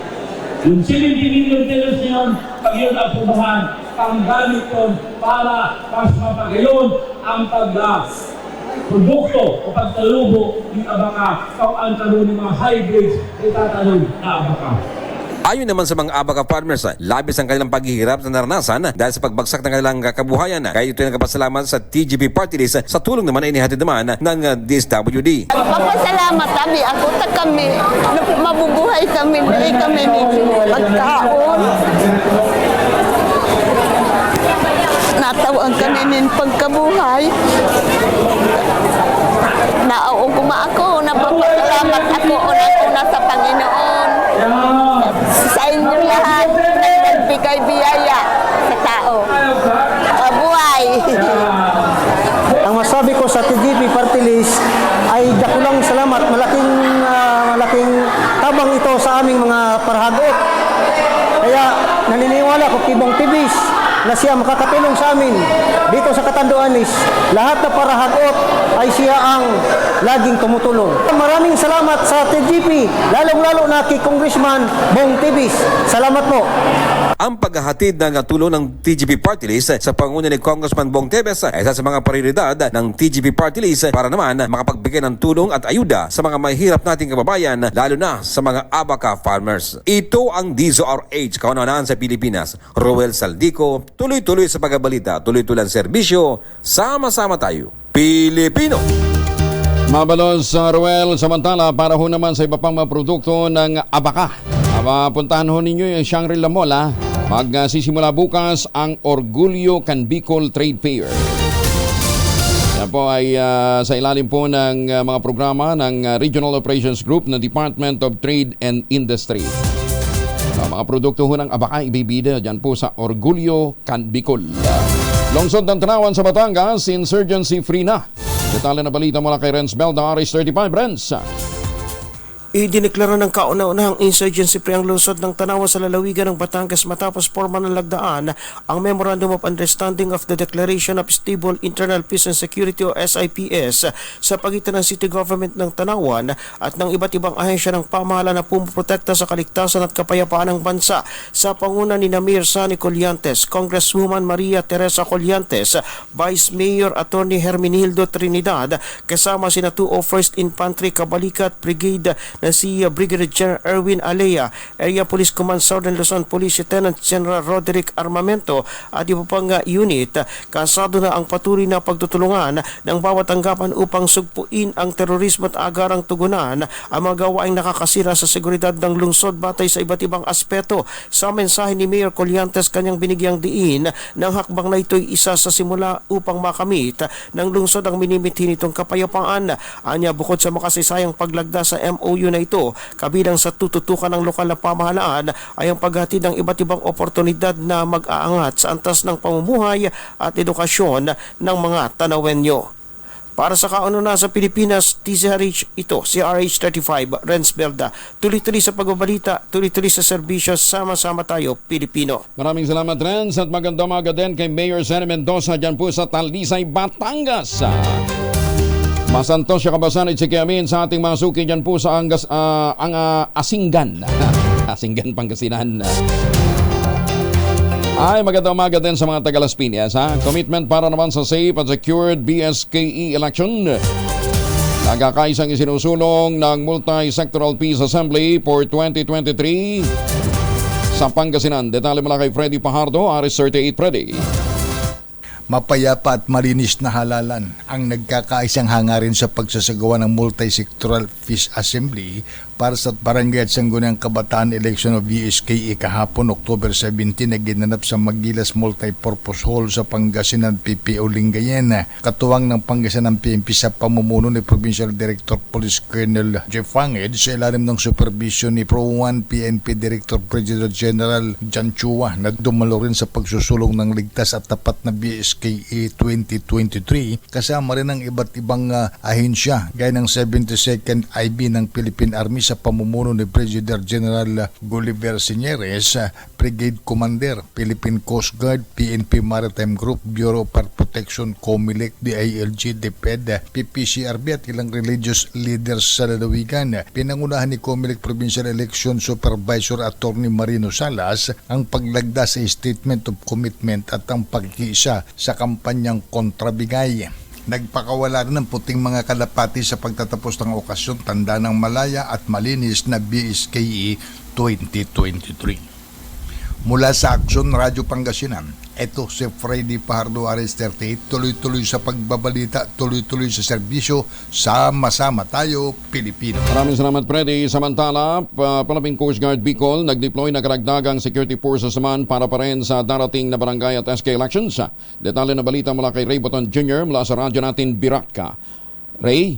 Yung 70 million pesos na yun, pag yun aprobahan, panggamit yun para mas mapagayon ang pagprodukto o pagtalubo ng abaka kung ang talong ng mga hybrids ay tatalong na abaka. Ayon naman sa mga abaka farmers, labis ang kanilang paghihirap na naranasan dahil sa pagbagsak ng kanilang kabuhayan. Kaya ito ay nagpasalamat sa TGP Party List sa tulong naman ay inihatid naman ng DSWD. Papasalamat kami, ako ta kami, mabubuhay kami, kami magkaon. Natawag kami ng pagkabuhay. Nauuguma ako, napapasalamat ako una sa Panginoon. Sa inyo lahat na nagbigay biyaya sa tao. Buhay! Ang masabi ko sa TGP Party List ay dakulang salamat. Malaking tabang ito sa aming mga parahagot. Kaya naniniwala ko kibong tibis na siya makakatulong sa amin dito sa Catanduanes. Lahat na parahagot ay siya ang laging tumutulong. Maraming salamat sa TGP, lalong-lalo na kay Congressman Bong Tibis. Salamat po. Ang paghahatid ng tulong ng TGP Party List sa panguna ni Congressman Bong Teves ay isa sa mga prioridad ng TGP Party List para naman makapagbigay ng tulong at ayuda sa mga mahihirap nating kababayan, lalo na sa mga abaka farmers. Ito ang DZRH, kauna-unahan sa Pilipinas. Ruel Saldico, tuloy-tuloy sa pagbabalita, tuloy-tuloy ang serbisyo, sama-sama tayo, Pilipino. Mabalos, Ruel. Samantala, para ho naman sa iba pang mga produkto ng abaka. Puntahan ho ninyo yung Shangri-La Mall. Magsisimula bukas ang Orgulyo Can Bicol Trade Fair. Yan po ay sa ilalim po ng mga programa ng Regional Operations Group ng Department of Trade and Industry. Mga produkto ho ng abaka ibibida dyan po sa Orgulyo Can Bicol. Lungsod ng Tanawan sa Batangas, insurgency free na. Detalye na balita mula kay Renz Belda, RH35. Renz. Idineklara ng kauna-unahang insurgency pre ang lungsod ng Tanawa sa lalawigan ng Batangas matapos porma ng lagdaan ang Memorandum of Understanding of the Declaration of Stable Internal Peace and Security o SIPS sa pagitan ng City Government ng Tanawan at ng iba't ibang ahensya ng pamahalaan na pumoprotekta sa kaligtasan at kapayapaan ng bansa. Sa panguna ni Mayor Sunny Colliantes, Congresswoman Maria Teresa Colliantes, Vice Mayor Attorney Herminildo Trinidad, kasama sina 201st Infantry Kabalikat Brigade na si Brigadier General Erwin Alea, Area Police Command Southern Luzon Police Lieutenant General Roderick Armamento at iba pang unit. Kasado na ang patuloy na pagtutulungan ng bawat tanggapan upang sugpuin ang terorismo at agarang tugunan ang mga gawaing nakakasira sa seguridad ng lungsod batay sa iba't ibang aspeto. Sa mensahe ni Mayor Colliantes, kanyang binigyang diin ng hakbang na ito'y isa sa simula upang makamit ng lungsod ang minimithi nitong kapayapaan. Anya, bukod sa makasaysayang paglagda sa MOU na ito, kabilang sa tututukan ng lokal na pamahalaan ay ang paghatid ng iba't ibang oportunidad na mag-aangat sa antas ng pamumuhay at edukasyon ng mga Tanawenyo. Para sa kauna sa Pilipinas, TCRH ito, si RH35, Renz Belda. Tuloy-tuloy sa pagbabalita, tuloy-tuloy sa serbisyo, sama-sama tayo, Pilipino. Maraming salamat, Renz, at magandang umaga din kay Mayor Sene Mendoza dyan po sa Talisay, Batangas. Masantos siya kabasan at sikiamin sa ating mga suki dyan po sa Asinggan. Asinggan, Pangasinan. Ay, magandang umaga din sa mga taga-Las Piñas. Commitment para naman sa safe at secured BSKE election. Nagkakaisang isinusulong ng Multi-Sectoral Peace Assembly for 2023 sa Pangasinan. Detalye mula kay Freddy Pajardo, RH38 Freddy. Mapayapa at malinis na halalan ang nagkakaisang hangarin sa pagsasagawa ng Multi-Sectoral Peace Assembly para sa Barangay at Sangguniang Kabataan Election of BSKE kahapon October 17 na ginanap sa Magilas Multipurpose Hall sa Pangasinan PPO Lingayen. Katuwang ng Pangasinan PNP sa pamumuno ni Provincial Director Police Colonel Jeff Fanged sa ilalim ng supervision ni Pro 1 PNP Director Brigadier General Jan Chua na dumalo rin sa pagsusulong ng ligtas at tapat na BSKE 2023 kasama rin ang iba't ibang ahensya gaya ng 72nd IB ng Philippine Army sa pamumuno ni Brigadier General Gulliver Sinieres, Brigade Commander, Philippine Coast Guard, PNP Maritime Group, Bureau of Protection, COMELEC, DILG, DepEd, PPCRB at ilang religious leaders sa lalawigan. Pinangunahan ni COMELEC Provincial Election Supervisor Attorney Marino Salas ang paglagda sa Statement of Commitment at ang pagkiisa sa kampanyang kontrabigay. Nagpakawala rin ng puting mga kalapati sa pagtatapos ng okasyon tanda ng malaya at malinis na BSKE 2023. Mula sa Aksyon Radyo Pangasinan, ito si Freddy Pajardo, RH38, tuloy-tuloy sa pagbabalita, tuloy-tuloy sa serbisyo, sama-sama tayo, Pilipino. Maraming salamat, Freddy. Samantala, Philippine Coast Guard Bicol nag-deploy na karagdagang security forces naman para pa rin sa darating na barangay at SK elections. Detalye na balita mula kay Ray Boton Jr. mula sa radyo natin Biraka. Ray?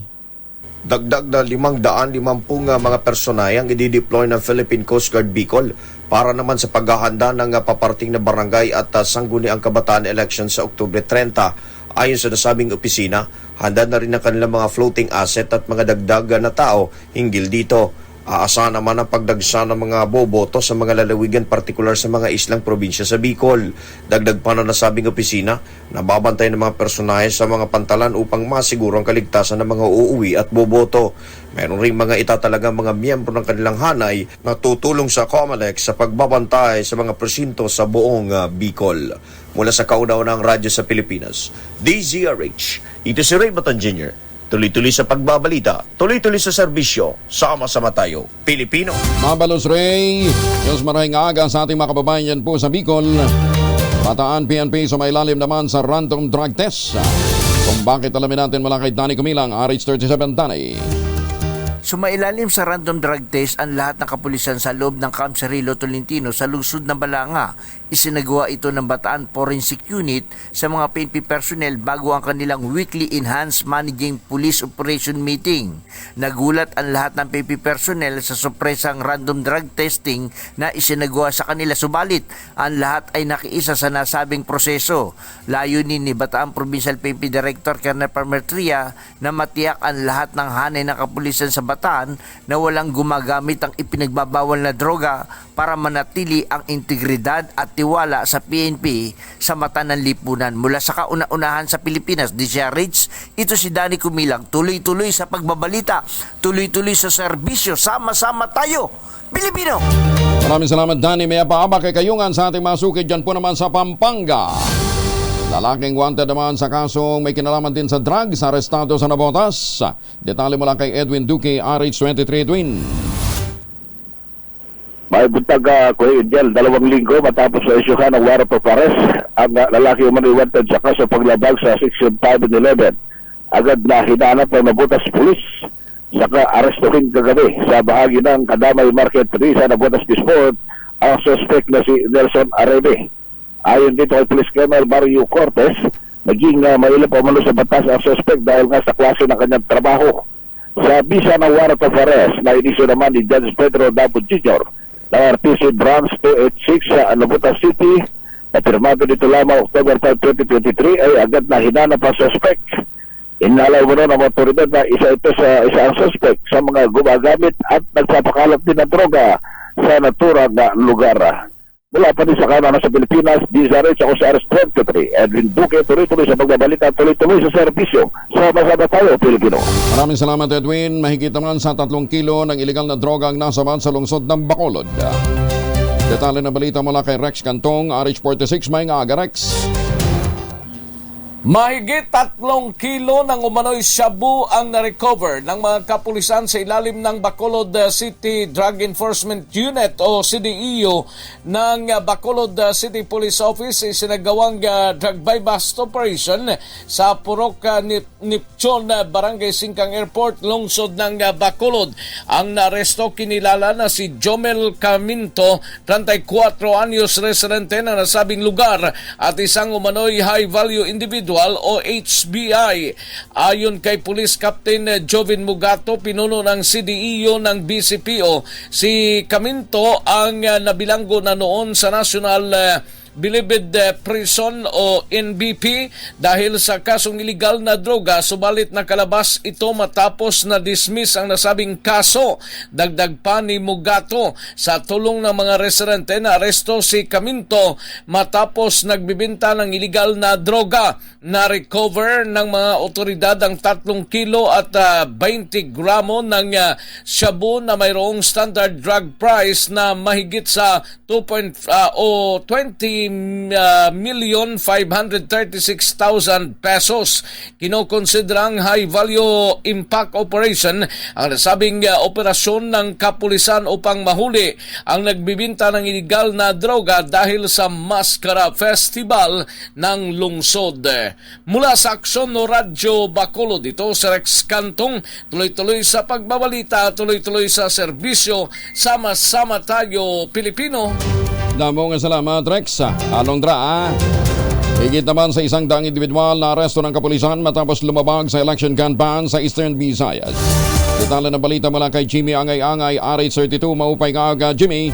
Dagdag na 550 mga personay ang i-deploy ng Philippine Coast Guard Bicol para naman sa paghahanda ng paparting na barangay at sangguniang kabataan election sa Oktubre 30. Ayon sa nasabing opisina, handa na rin ang kanilang mga floating asset at mga dagdag na tao hinggil dito. Aasahan naman ang pagdagsa ng mga boboto sa mga lalawigan, partikular sa mga islang probinsya sa Bicol. Dagdag pa na nasabing opisina, nababantay ng mga personahe sa mga pantalan upang masiguro ang kaligtasan ng mga uuwi at boboto. Meron ring mga itatalagang mga miyembro ng kanilang hanay na tutulong sa COMELEC sa pagbabantay sa mga presinto sa buong Bicol. Mula sa kauna-unahang radyo sa Pilipinas, DZRH, ito si Ray Boton Jr. Tuloy-tuloy sa pagbabalita, tuloy-tuloy sa serbisyo, sama-sama tayo, Pilipino. Mabalos Ray, Diyos marahing aga sa ating mga kababayan po sa Bicol. Bataan PNP sa mailalim naman sa random drug test. Kung bakit alamin natin mula kay Danny Kumilang, RH37 Danny. Sumailalim sa random drug test ang lahat ng kapulisan sa loob ng Camp Cirilo Tolentino sa lungsod ng Balanga. Isinagawa ito ng Bataan Forensic Unit sa mga PNP personnel bago ang kanilang weekly Enhanced Managing Police Operation Meeting. Nagulat ang lahat ng PNP personnel sa sorpresang random drug testing na isinagawa sa kanila, subalit ang lahat ay nakiisa sa nasabing proseso. Layunin ni Bataan Provincial PNP Director Colonel Parmetria na matiyak ang lahat ng hanay ng kapulisan sa Bataan na walang gumagamit ang ipinagbabawal na droga para manatili ang integridad at tiwala sa PNP sa mata ng lipunan. Mula sa kauna-unahan sa Pilipinas, DZRH, ito si Danny Kumilang. Tuloy-tuloy sa pagbabalita, tuloy-tuloy sa serbisyo, sama-sama tayo, Pilipino! Maraming salamat, Danny. May paaba kay Kayungan sa ating masukid dyan po naman sa Pampanga. Lalaking wanted naman sa kasong may kinalaman din sa drugs, arestado sa Navotas. Detalye mula kay Edwin Duque, RH23. Edwin. May buntag Kuya Angel, 2 linggo matapos sa isyuhan ng warrant of arrest ang lalaki umano'y wanted sa kaso paglabag sa Section 511. Agad na hinanap ng Navotas Police. Saka arestuhin kagabi sa bahagi ng Kadamay Market 3 sa Navotas Disport ang suspect na si Nelson Arebe. Ayon dito kay Police Colonel Mario Cortez, naging mailap umano sa batas ang suspect dahil nga sa klase ng kanyang trabaho. Sa bisa ng warrant of arrest na inisyo naman ni Judge Pedro Dabo Jr. ng RTC Branch 286 sa Navotas City, na pirmado dito lamang October 5, 2023, ay agad na hinanap ang suspect. Inalaw mo ng otoridad na isa ang suspect sa mga gumagamit at nagpapakalat din ng droga sa naturang na lugar. Mula pa din sa kanan sa Pilipinas, DZRH ako sa RS23. Edwin Duque, tuloy-tuloy sa pagbabalita, tuloy-tuloy sa serbisyo. Sama-sama tayo, Pilipino. Maraming salamat, Edwin. Mahigit naman sa 3 kilo ng iligal na droga ang nasaman sa lungsod ng Bacolod. Detalye na balita mula kay Rex Cantong, RH46. May nga aga, Rex. Mahigit 3 kilo ng umano'y shabu ang na-recover ng mga kapulisan sa ilalim ng Bacolod City Drug Enforcement Unit o CDEU ng Bacolod City Police Office. Isinagawang drug buy-bust operation sa Purok Nipchon, Barangay Singkang Airport, lungsod ng Bacolod. Ang naresto kinilala na si Jomel Caminto, 34 anyos, residente na nasabing lugar, at isang umano'y high-value individual o HBI. Ayon kay Police Captain Jovin Mugato, pinuno ng CDEU ng BCPO, si Caminto ang nabilanggo na noon sa National Bilibid Prison o NBP dahil sa kasong iligal na droga, subalit nakalabas ito matapos na dismiss ang nasabing kaso. Dagdag pa ni Mugato, sa tulong ng mga residente na aresto si Caminto matapos nagbibenta ng iligal na droga. Na-recover ng mga otoridad ang 3 kilo at 20 gramo ng shabu na mayroong standard drug price na mahigit sa 20,536,000 pesos. Kinokonsiderang high value impact operation ang nasabing operasyon ng kapulisan upang mahuli ang nagbibinta ng iligal na droga dahil sa Mascara Festival ng lungsod. Mula sa Aksyon no Radyo Bacolod, dito sa Rex Cantong, tuloy-tuloy sa pagbabalita, tuloy-tuloy sa serbisyo, sama-sama tayo, Pilipino. Damong salamat, Rex. Anong dra, higit naman sa 100 individual na aresto ng kapulisan matapos lumabag sa election campaign sa Eastern Visayas. Detalye ng balita mula kay Jimmy Angay-Angay, RH32. Maupay ka aga, Jimmy.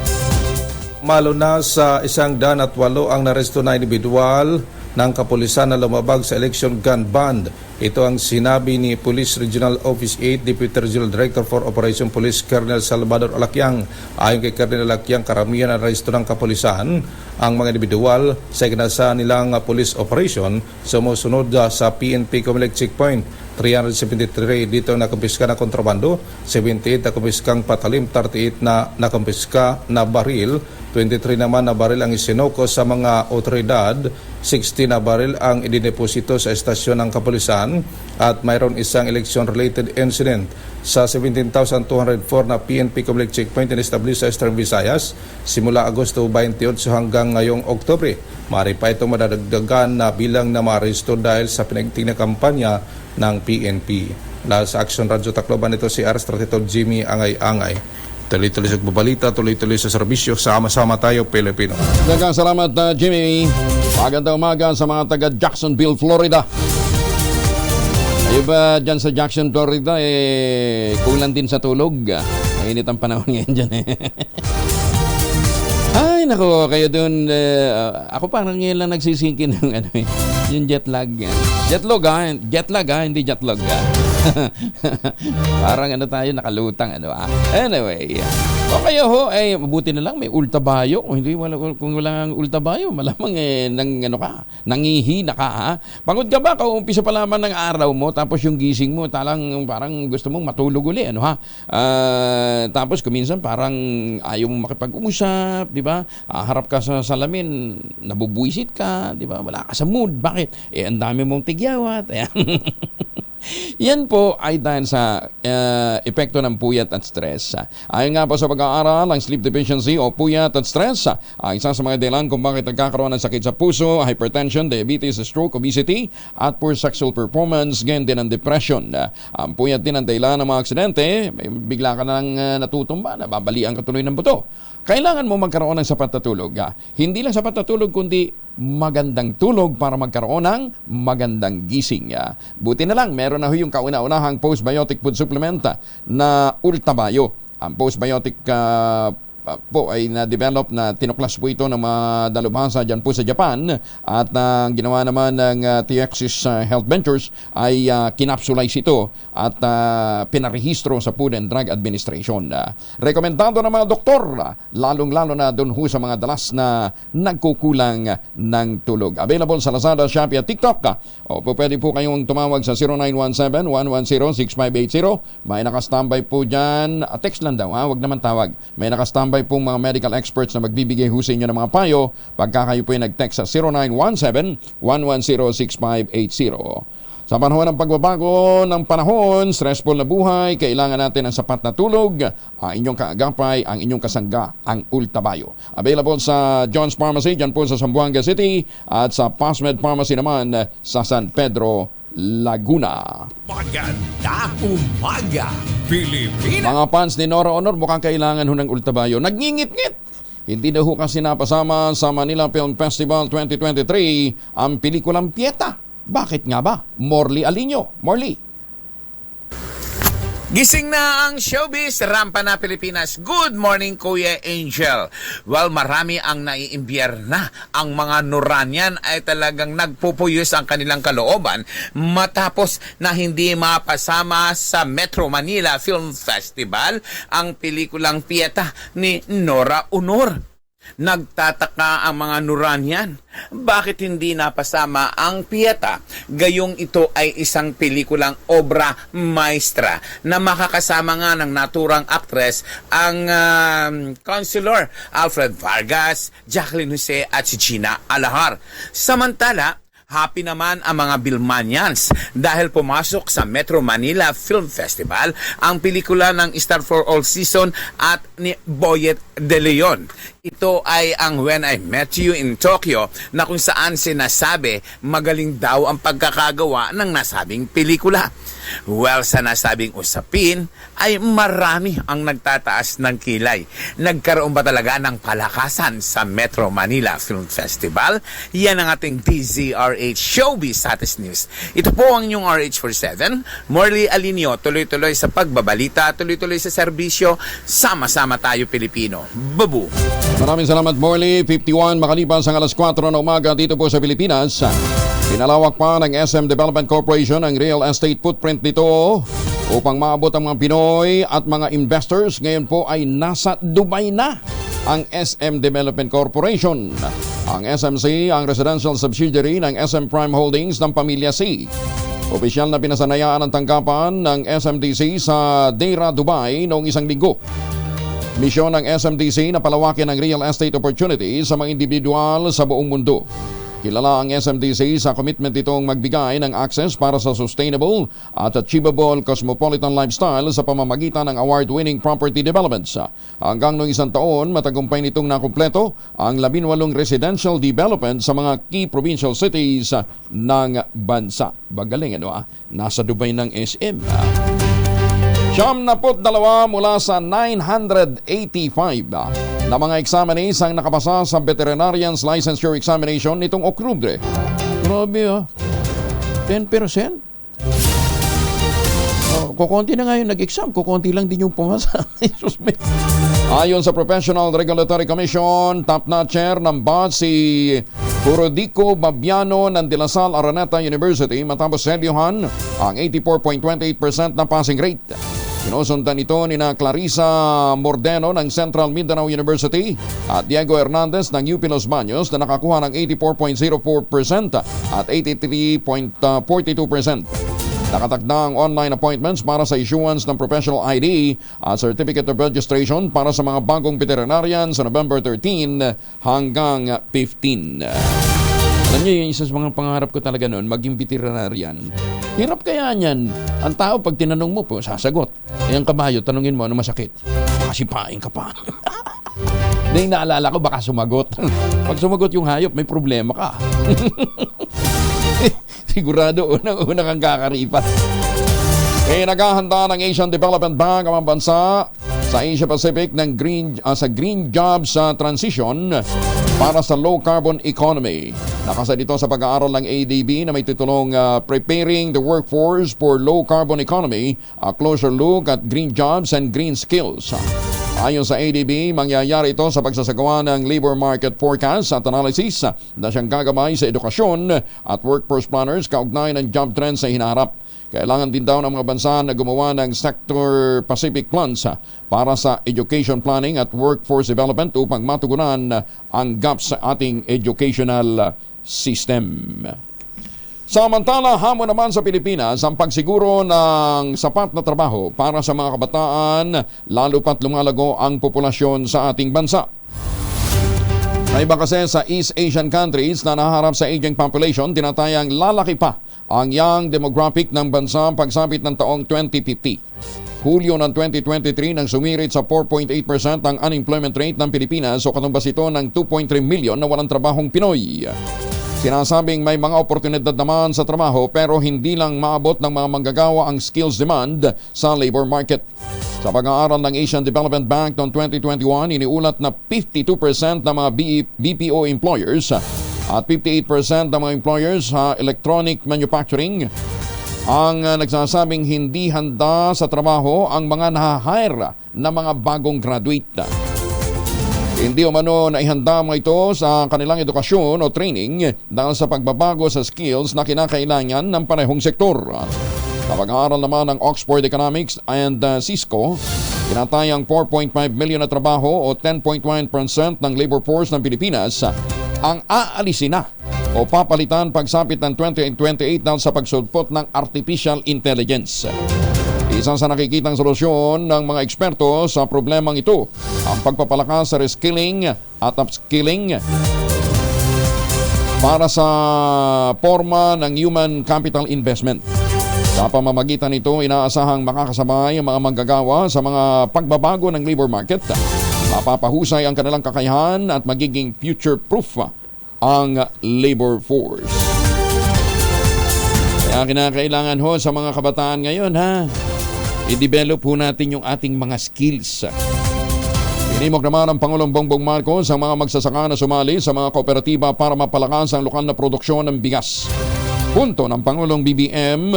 Malo na sa 108 ang naresto na individual ng kapulisan na lumabag sa election gun ban. Ito ang sinabi ni Police Regional Office 8 Deputy Regional Director for Operation Police Colonel Salvador Alakyang. Ayon kay Colonel Alakyang, karamihan na resto ng kapulisan ang mga individual sa ikinasa nilang police operation sumusunod sa PNP Comelec Checkpoint. 373 dito nakumpiska na kontrabando, 78 nakumpiskang patalim, 38 na nakumpiska na baril, 23 naman na baril ang isinoko sa mga otoridad, 60 na baril ang idineposito sa estasyon ng kapulisan at mayroon isang election-related incident sa 17,204 na PNP Comelec Checkpoint in-establish sa Eastern Visayas simula Agosto 28 hanggang ngayong Oktubre. Maaari pa itong madadagdagan na bilang na maaresto dahil sa pinagting na kampanya ng PNP. Sa Action Radio Tacloban, ito si RS32 Jimmy Angay-Angay. Tuloy-tuloy sa babalita, tuloy-tuloy sa serbisyo. Sama-sama tayo, Pilipino. Dagang salamat, Jimmy. Magandang umaga sa mga taga Jacksonville, Florida. Kayo ba dyan sa Jackson, Florida, kulang din sa tulog? Mainit ang panahon ngayon dyan Ay, nako, kayo doon, ako parang ngayon lang nagsisingkin ng yung jet lag. Jet lag hindi jet lag Parang tayo nakalutang Anyway, okay mabuti na lang may ultabayo. Kung wala ang ultabayo, malamang nangihina ka Pagod ka ba? Umpisa pa lamang ng araw mo, tapos yung gising mo, parang gusto mong matulog uli, tapos kuminsan parang ayaw mong makipag-usap, di ba? Harap ka sa salamin, nabubuisit ka, di ba? Wala ka sa mood. Bakit? Ang dami mong tigyawat. Yan po ay dahil sa epekto ng puyat at stress. Ayon nga po sa pag-aaral, ang sleep deficiency o puyat at stress ay isa sa mga dahilan kung bakit nagkakaroon ng sakit sa puso, hypertension, diabetes, stroke, obesity, at poor sexual performance, ganyan din ang depression. Ang puyat din ang dahilan ng mga aksidente, bigla ka nang natutumba, nababalian ka tuloy ng buto. Kailangan mo magkaroon ng sapat na tulog. Hindi lang sapat na tulog, kundi magandang tulog para magkaroon ng magandang gising. Buti na lang, meron na yung kauna-unahang postbiotic food supplement na Ultabayo. Ang postbiotic po ay na-develop na tinuklas po ito ng mga dalubhasa dyan po sa Japan at ginawa naman ng TX's Health Ventures ay kinapsulize ito at pinarehistro sa Food and Drug Administration. Rekomendado ng mga doktor, lalong-lalo na doon ho sa mga dalas na nagkukulang ng tulog. Available sa Lazada, Shopee at TikTok. O pwede po kayong tumawag sa 0917-110-6580. May nakastambay po dyan. Text lang daw, wag naman tawag. May nakastambay pong mga medical experts na magbibigay ho sa inyo ng mga payo pagka kayo po ay nag-text sa 0917-110-6580. Sa panahon ng pagbabago ng panahon, stressful na buhay, kailangan natin ng sapat na tulog. Ang inyong kaagapay, ang inyong kasangga, ang Ultabayo. Available sa John's Pharmacy, dyan po sa Zamboanga City, at sa Pasmed Pharmacy naman sa San Pedro, Laguna. Magandang umaga, Pilipinas! Mga fans ni Nora Honor, mukhang kailangan ho ng Ultabayo. Nagngingit-ngit! Hindi na ho kasi napasama sa Manila Film Festival 2023 ang pelikulang Pieta. Bakit nga ba? Morley Alinio. Morley. Gising na ang showbiz, rampa na Pilipinas. Good morning, Kuya Angel. Well, marami ang naiimbyer na. Ang mga Nuranian ay talagang nagpupuyos ang kanilang kalooban matapos na hindi mapasama sa Metro Manila Film Festival ang pelikulang Pieta ni Nora Honor. Nagtataka ang mga Nuranian. Bakit hindi napasama ang Pieta? Gayong ito ay isang pelikulang obra maestra na makakasama nga ng naturang aktres ang Consular Alfred Vargas, Jacqueline Jose at si Gina Alahar. Samantala, happy naman ang mga Bilmanians dahil pumasok sa Metro Manila Film Festival ang pelikula ng Star for All Season at ni Boyet De Leon. Ito ay ang When I Met You in Tokyo na kung saan sinasabi magaling daw ang pagkakagawa ng nasabing pelikula. Well, sa nasabing usapin ay marami ang nagtataas ng kilay. Nagkaroon ba talaga ng palakasan sa Metro Manila Film Festival? Yan ang ating DZRH Showbiz Status News. Ito po ang inyong RH47. Morley Alinio, tuloy-tuloy sa pagbabalita, tuloy-tuloy sa serbisyo. Sama-sama tayo Pilipino. Babu! Maraming salamat, Morley. 51 makalipas ang alas 4 na umaga dito po sa Pilipinas. Pinalawak pa ng SM Development Corporation ang real estate footprint nito upang maabot ang mga Pinoy at mga investors. Ngayon po ay nasa Dubai na ang SM Development Corporation. Ang SMC, ang residential subsidiary ng SM Prime Holdings ng Pamilya C. Opisyal na pinasanayaan ang tanggapan ng SMDC sa Deira, Dubai noong isang linggo. Misyon ng SMDC na palawakin ang real estate opportunities sa mga individual sa buong mundo. Kilala ang SMDC sa commitment itong magbigay ng access para sa sustainable at achievable cosmopolitan lifestyle sa pamamagitan ng award-winning property developments. Hanggang noong isang taon, matagumpay nitong nakumpleto ang 18 residential development sa mga key provincial cities ng bansa. Bagaling Nasa Dubai ng SM. 72 mula sa 985 na mga examinees ang nakapasa sa Veterinarian's Licensure Examination nitong Oktubre. Grabe 10%? Kukunti na nga yung nag-exam, kukunti lang din yung pumasa. Ayon sa Professional Regulatory Commission, top-notcher ng BOT si Purodico Babiano ng De La Salle Araneta University matapos selyuhan ang 84.28% na passing rate. Sinusundan ito ni Clarissa Mordeno ng Central Mindanao University at Diego Hernandez ng UP Los Baños na nakakuha ng 84.04% at 83.42%. Nakatakda ang online appointments para sa issuance ng professional ID at certificate of registration para sa mga bagong veterinarian sa November 13 hanggang 15. Alam niyo, yung isa sa mga pangarap ko talaga noon, maging veterinarian. Hirap kaya niyan. Ang tao, pag tinanong mo po, sasagot. Yung kabayo, tanungin mo, ano masakit? Makasipain ka pa. Dahil naalala ko, baka sumagot. Pag sumagot yung hayop, may problema ka. Sigurado unang-una kang kakaripat. Naghahanda ng Asian Development Bank ang mga bansa sa Asia Pacific ng Green Jobs Transition para sa low carbon economy. Nakasa dito sa pag-aaral ng ADB na may titulong Preparing the Workforce for Low Carbon Economy, a closer look at green jobs and green skills. Ayon sa ADB, mangyayari ito sa pagsasagawa ng labor market forecast at analysis na siyang gagabay sa edukasyon at workforce planners kaugnay ng job trends na hinaharap. Kailangan din daw ng mga bansa na gumawa ng sector-specific plans para sa education planning at workforce development upang matugunan ang gaps sa ating educational system. Samantala, hamon naman sa Pilipinas ang pagsiguro ng sapat na trabaho para sa mga kabataan, lalo pat lumalago ang populasyon sa ating bansa. May iba kasi sa East Asian countries na naharap sa aging population, tinatayang lalaki pa ang young demographic ng bansa pagsapit ng taong 2050. Hulyo ng 2023 nang sumirit sa 4.8% ang unemployment rate ng Pilipinas o katumbas ito ng 2.3 milyon na walang trabahong Pinoy. Sinasabing may mga oportunidad naman sa trabaho pero hindi lang maabot ng mga manggagawa ang skills demand sa labor market. Sa pag-aaral ng Asian Development Bank noong 2021, iniulat na 52% ng mga BPO employers at 58% ng mga employers sa electronic manufacturing ang nagsasabing hindi handa sa trabaho ang mga na-hire na mga bagong graduate. Hindi umano naihanda mga ito sa kanilang edukasyon o training dahil sa pagbabago sa skills na kinakailangan ng parehong sektor. Sa pag-aaral naman ng Oxford Economics and Cisco, tinatayang 4.5 million na trabaho o 10.1% ng labor force ng Pilipinas ang aalisin na o papalitan pagsapit ng 2028 dahil sa pagsulpot ng artificial intelligence. Isa sa nakikitang solusyon ng mga eksperto sa problemang ito ang pagpapalakas sa reskilling at upskilling para sa forma ng human capital investment. Sa pamamagitan nito, inaasahang makakasabay ang mga manggagawa sa mga pagbabago ng labor market, mapapahusay ang kanilang kakayahan at magiging future-proof ang labor force. Kaya kinakailangan ho sa mga kabataan ngayon i-develop ho natin yung ating mga skills. Inimok naman ang Pangulong Bongbong Marcos ang mga magsasaka na sumali sa mga kooperatiba para mapalakas ang lokal na produksyon ng bigas. Punto ng Pangulong BBM,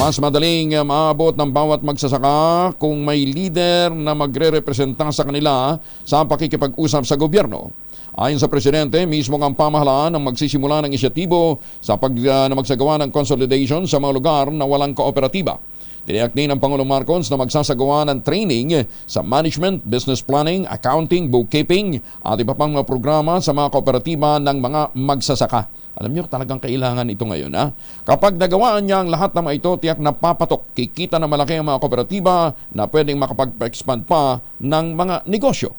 mas madaling maabot ng bawat magsasaka kung may leader na magre-representa sa kanila sa pakikipag-usap sa gobyerno. Ayon sa Presidente, mismo ang pamahalaan ang magsisimula ng inisyatibo na magsagawa ng consolidation sa mga lugar na walang kooperatiba. Tiniyak din ng Pangulong Marcos na magsasagawa ng training sa management, business planning, accounting, bookkeeping at iba pang mga programa sa mga kooperatiba ng mga magsasaka. Alam niyo, talagang kailangan ito ngayon. Kapag nagawaan niya ang lahat ng mga ito, tiyak na papatok, kikita na malaki ang mga kooperatiba na pwedeng makapag-expand pa ng mga negosyo.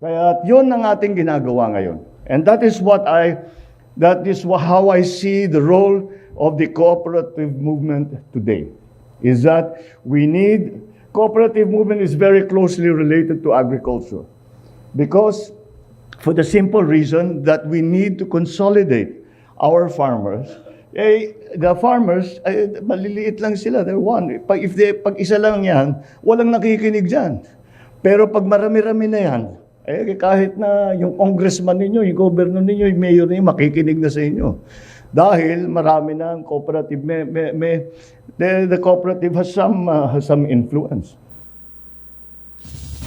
Kaya yun ang ating ginagawa ngayon. And that is how I see the role of the cooperative movement today. Is that cooperative movement is very closely related to agriculture. Because for the simple reason that we need to consolidate our farmers The farmers, maliliit lang sila. They're one. Pag isa lang yan, walang nakikinig dyan. Pero pag marami-rami na yan, kahit na yung congressman ninyo, yung governor ninyo, yung mayor ninyo, makikinig na sa inyo. Dahil marami na ang cooperative. The cooperative has some influence.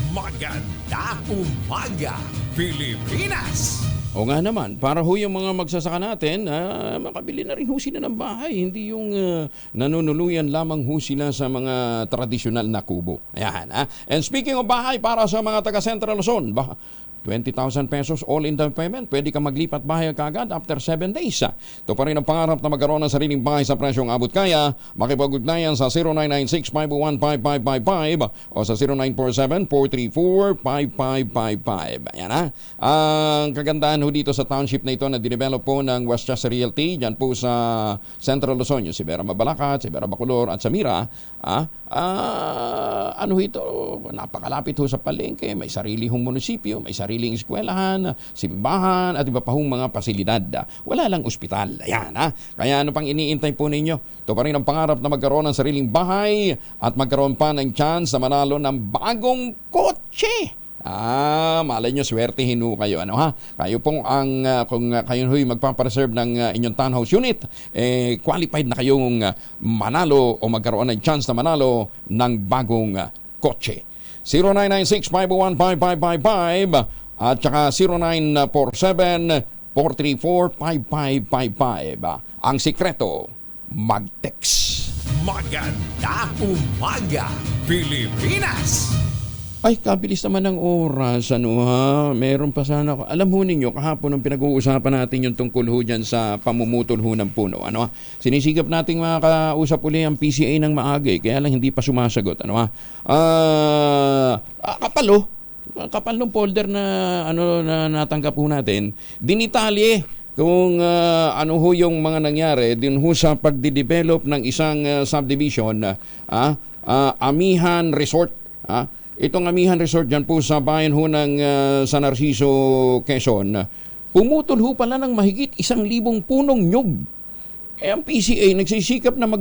Maganda umaga, Pilipinas! O nga naman, para ho yung mga magsasaka natin, makabili na rin ho sila ng bahay. Hindi yung nanunuluyan lamang ho sila sa mga tradisyonal na kubo. Ayan, ha? And speaking of bahay, para sa mga taga Central Luzon, 20,000 pesos all-in down payment. Pwede ka maglipat bahay kagad after 7 days. Ito pa rin ang pangarap na magkaroon ng sariling bahay sa presyong abot kaya. Makipag-ugnayan sa 0996-501-5555 o sa 0947-434-5555. Ayan, ha? Ang kagandahan ho dito sa township na ito na dinevelop po ng Westchester Realty, dyan po sa Central Luzon, yung si Vera Mabalacat, si Vera Bacolor at Samira. Ano ito? Napakalapit ho sa palengke, may sarili hong munisipyo, may sariling eskwelahan, simbahan, at iba pa hong mga pasilidad. Wala lang ospital. Ayan, ha? Kaya ano pang iniintay po ninyo? Ito pa rin ang pangarap na magkaroon ng sariling bahay at magkaroon pa ng chance na manalo ng bagong kotse. Malay nyo, swertihin ho kayo. Ano, ha? Kayo pong kung kayo ho'y magpapareserve ng inyong townhouse unit, qualified na kayong manalo o magkaroon ng chance na manalo ng bagong kotse. 0996-501-5555 at saka 0947-434-5555. Ang sikreto, mag-text. Maganda umaga, Pilipinas! Ay, kabilis naman ng oras. Ano, ha? Meron pa sana ako. Alam ho ninyo, kahapon nung pinag-uusapan natin yung tungkol ho dyan sa pamumutol ho ng puno. Ano, ha? Sinisigap nating makakausap uli ang PCA ng maaga, kaya lang hindi pa sumasagot. Ano, ha? Kapal ng folder na na natanggap ho natin. Dinitalye kung ano ho yung mga nangyari din ho sa pagdidevelop ng isang subdivision, Amihan Resort. Itong Amihan Resort dyan po sa bayan ho ng San Narciso, Quezon, pumutol ho pala ng mahigit 1,000 punong nyug. Ang PCA nagsisikap na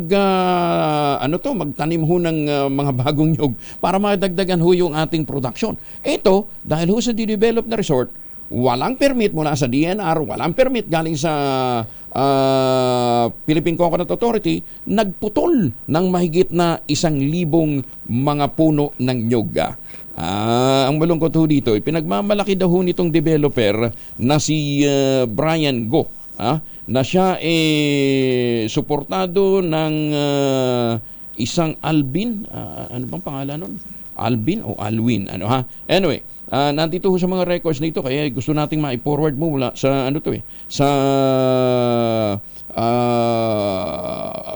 magtanim ho ng mga bagong nyug para madagdagan ho yung ating production. Ito, dahil ho sa didevelop na resort, walang permit mula sa DNR, walang permit galing sa Philippine Coconut Authority, nagputol ng mahigit na 1,000 mga puno ng nyug. Ang malungkot ho dito, pinagmamalaki daw ho nitong developer na si Brian Go, na siya suportado ng isang Alvin, ano bang pangalan nun? Alvin o Alwin, ano, ha? Anyway, nandito ho sa mga records nito, kaya gusto nating ma-forward mo mula sa sa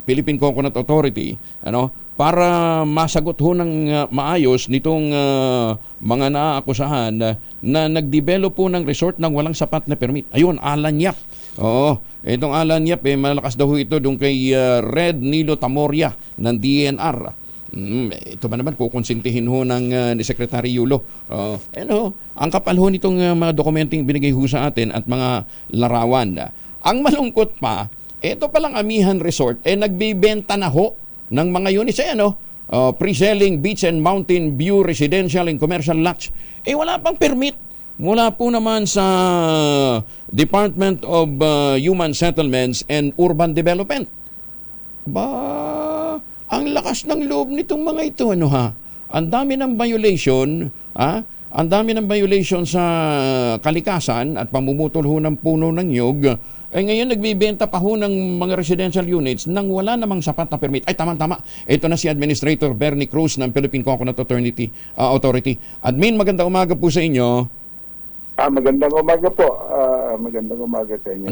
Philippine Coconut Authority, ano, para masagot ho ng maayos nitong mga naaakusahan na nagdevelop po ng resort ng walang sapat na permit. Ayun, Alanyap. Oo, itong Alanyap, malakas daw ho ito doon kay Red Nilo Tamoria ng DNR. Ito ba naman kukonsintihin ho ng ni Secretary Yulo. Ang kapal ho nitong mga dokumenteng binigay ho sa atin at mga larawan. Ang malungkot pa, ito palang Amihan Resort nagbibenta na ho ng mga units. Pre-selling beach and mountain view residential and commercial lots. Wala pang permit. Mula po naman sa Department of Human Settlements and Urban Development. Ang lakas ng loob nitong mga ito, ano, ha? Ang dami ng violation, ang dami ng violation sa kalikasan at pamumutol ho ng puno ng nyug. Ngayon nagbibenta pa ho ng mga residential units nang wala namang sapat na permit. Ay, tama-tama. Ito na si Administrator Bernie Cruz ng Philippine Coconut Authority. Admin, magandang umaga po sa inyo. Magandang umaga po. Magandang umaga sa inyo.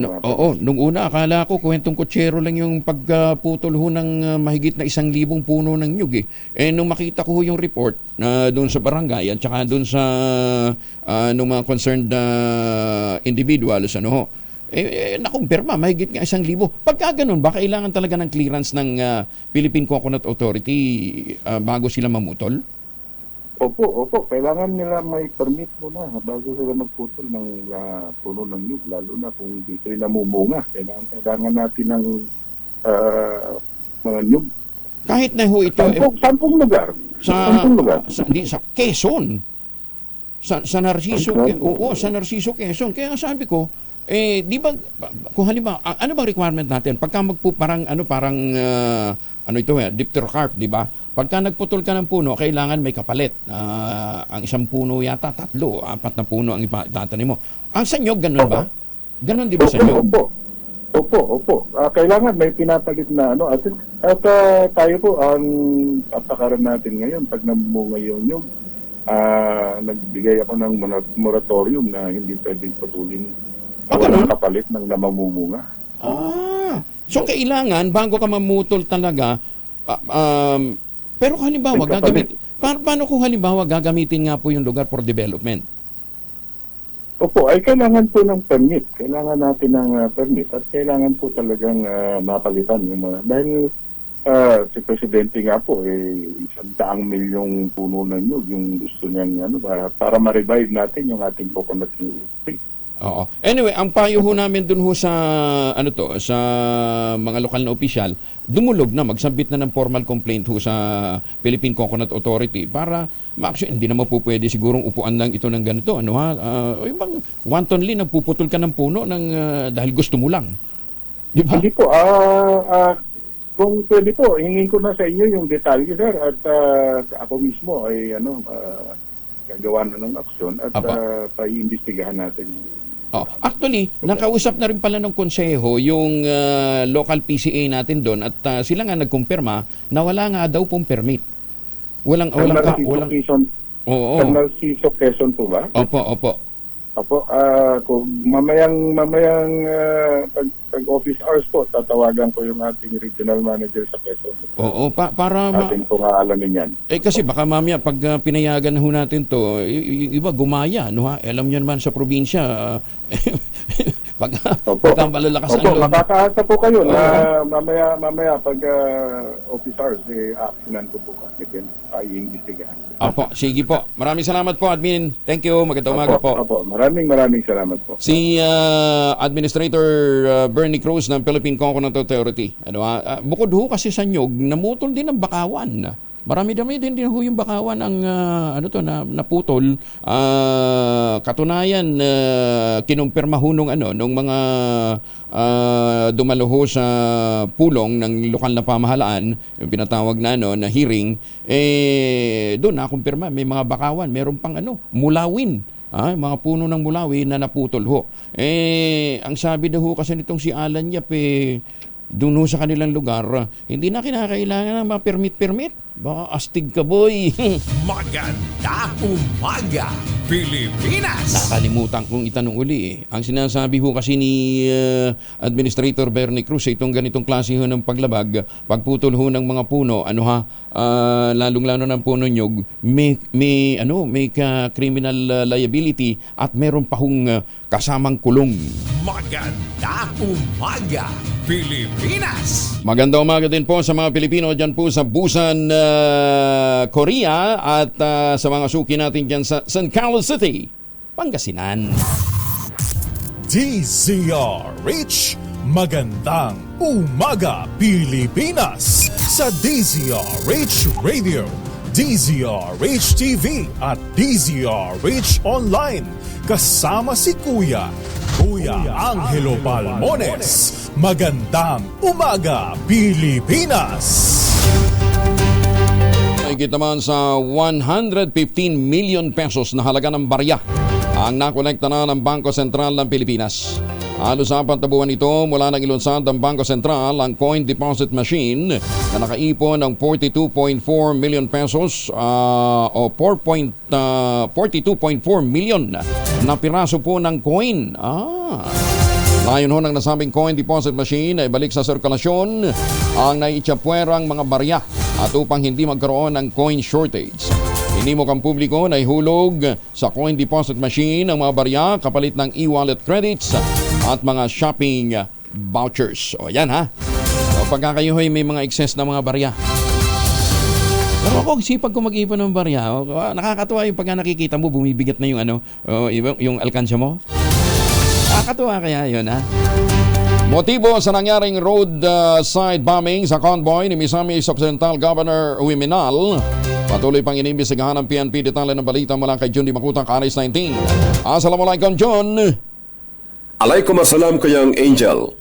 Nung una, akala ko kwentong kutsero lang yung pagputol ho ng mahigit na 1,000 puno ng nyug. Nung makita ko yung report doon sa barangay at saka doon sa nung mga concerned individuals, nakumpirma, mahigit nga 1,000. Pagka ganun, ba kailangan talaga ng clearance ng Philippine Coconut Authority bago sila mamutol? Opo. Kailangan nila may permit muna bago sila magputol ng puno ng nyug, lalo na kung dito'y namumunga. Kailangan natin ng mga nyug. Kahit na ho ito... Sampung lugar. Sa Quezon. Sa Narciso, sa Narciso, Quezon. Kaya sabi ko, di ba, kung halimbawa, ano bang requirement natin? Pagka dipterocarp, di ba? Pagka nagputol ka ng puno, kailangan may kapalit. Ang isang puno yata, 3, 4 na puno ang itatanim mo. Ang sa nyog, ganun ba? Ganun di ba sa nyog? Opo. Kailangan may pinapalit na at tayo po ang patakaran natin ngayon pag namunga yung nyug. Nagbigay ako ng moratorium na hindi pwedeng putulin. Walang kapalit ng namamumunga. So kailangan bago ka mamutol talaga pero kung halimbawa paano kung halimbawa gagamitin nga po yung lugar for development? Opo, ay kailangan po ng permit. Kailangan natin ng permit at kailangan po talagang mapalitan yung mga dahil si Presidente nga po 100 milyong puno na nyug yung gusto niyang para ma-revive natin yung ating coconut industry. Oo. Anyway, ang payo ho namin dun ho sa sa mga lokal na opisyal, dumulog na, magsabit na ng formal complaint ho sa Philippine Coconut Authority para actually hindi naman po pwede sigurong upuan lang ito ng ganito. Yung bang wantonly nagpuputol ka ng puno dahil gusto mo lang. Di ba? Hindi po. Kung pwede po, hingin ko na sa inyo yung detalye, sir, at ako mismo ay gagawa na ng aksyon at paiimbestigahan natin. Actually, nakausap na rin pala ng konseho yung local PCA natin doon at sila nga nagkumpirma na wala nga daw pong permit. Walang Narciso, Quezon po ba? Opo. Kung mamayang pag-office hours po, tatawagan ko yung ating regional manager sa Quezon. Oo, para atin kung aalamin yan. Kasi baka mamaya pag pinayagan ho natin to, iba gumaya, alam niyo naman sa probinsya, pagka malalakas ang loob. Makakaasa po kayo na mamaya pag office hours, actionan ko po kasi din paiimbestigahan. Opo, sige po. Maraming salamat po, Admin. Thank you. Magandang umaga po. Maraming salamat po. Si Administrator Bernie Cruz ng Philippine Coconut Authority. Bukod ho kasi sa nyog, namutol din ang bakawan. Marami-dami din ho yung bakawan ang naputol. Katunayan, kinumpirma ho nung mga dumalo ho sa pulong ng lokal na pamahalaan, yung pinatawag na na hearing, doon nakumpirma may mga bakawan, meron pang mulawin. Mga puno ng mulawin na naputol ho. Ang sabi daw ho kasi nitong si Alan Yap, doon ho sa kanilang lugar, hindi na kinakailangan ng mga permit. Baka astig ka, boy. Maganda umaga, Pilipinas! Nakalimutan kong itanong uli. Ang sinasabi ho kasi ni Administrator Bernie Cruz itong ganitong klase ho ng paglabag, pagputol ho ng mga puno, lalong-lalo ng puno nyog, may criminal liability at meron pa hong kasamang kulong. Maganda umaga, Pilipinas! Maganda umaga din po sa mga Pilipino dyan po sa Busan, Korea at sa mga suki natin dyan sa San Carlos City, Pangasinan. DZRH, magandang umaga Pilipinas sa DZRH Radio, DZRH TV at DZRH Online. Kasama si Kuya Angelo Palmones. Magandang umaga Pilipinas! Higit naman sa 115 million pesos na halaga ng barya ang nakolekta na ng Bangko Sentral ng Pilipinas. Halos 4 na buwan ito mula nang ilunsad ng Bangko Sentral ang coin deposit machine na nakaipon ng 42.4 million pesos o 42.4 million na piraso po ng coin. Layon ho ng nasabing coin deposit machine ay balik sa sirkulasyon ang naiitsapwerang mga barya at upang hindi magkaroon ng coin shortage. Hinimok ang publiko na ihulog sa coin deposit machine ang mga barya kapalit ng e-wallet credits at mga shopping vouchers. O yan ha. So, pagka kayo may mga excess na mga barya. Pero ako, sipag ko mag-ipon ng barya. Nakakatuwa yung pagka nakikita mo, bumibigat na yung yung alkansya mo. Nakakatuwa kaya yun ha. Motibo sa nangyaring roadside bombing sa convoy ni Misamis Occidental Governor Uiminal. Patuloy pang inimbestigahan ng PNP. Detalye ng balita mula kay John Di Makuta, Karis 19. Assalamualaikum, John. Alaikum assalam kayang Angel.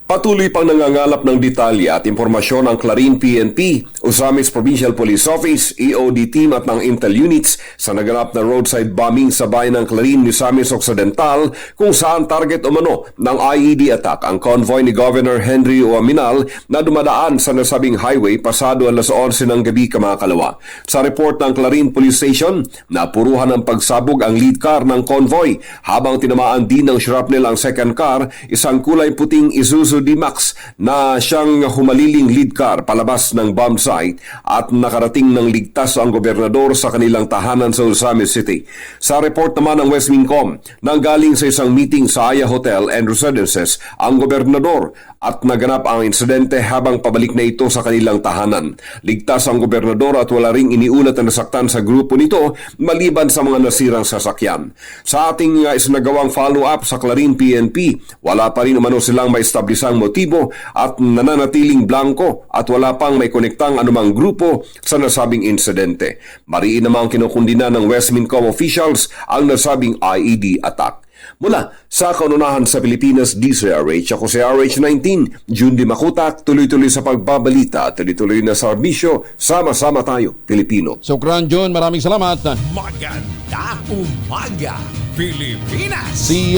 Patuloy pang nangangalap ng detalye at impormasyon ang Clarin PNP, Ozamis Provincial Police Office, EOD Team at ng Intel Units sa naganap na roadside bombing sa bayan ng Clarin, Misamis Occidental kung saan target umano ng IED attack ang convoy ni Governor Henry Uiminal na dumadaan sa nasabing highway pasado alas 11 ng gabi kamakalawa. Sa report ng Clarin Police Station, napuruhan ng pagsabog ang lead car ng convoy habang tinamaan din ng shrapnel ang second car, isang kulay puting Isuzu D-Max na siyang humaliling lead car palabas ng bomb site at nakarating ng ligtas ang gobernador sa kanilang tahanan sa Ozamis City. Sa report naman ng West Mincom, nanggaling sa isang meeting sa Aya Hotel and Residences ang gobernador at naganap ang insidente habang pabalik na ito sa kanilang tahanan. Ligtas ang gobernador at wala ring iniulat na nasaktan sa grupo nito maliban sa mga nasirang sasakyan. Sa ating isinagawang follow-up sa Clarin PNP, wala pa rin umano silang ma-establish ang motibo at nananatiling blanco at wala pang may konektang anumang grupo sa nasabing insidente. Mariin namang kinukundina ng West Mincom officials ang nasabing IED attack. Mula sa kaununahan sa Pilipinas, DCRH, ako si RH19, Jun Di Makuta, tuloy-tuloy sa pagbabalita, tuloy-tuloy na serbisyo, sama-sama tayo, Pilipino. Sukran, John, maraming salamat. Maganda umaga, Pilipinas! Si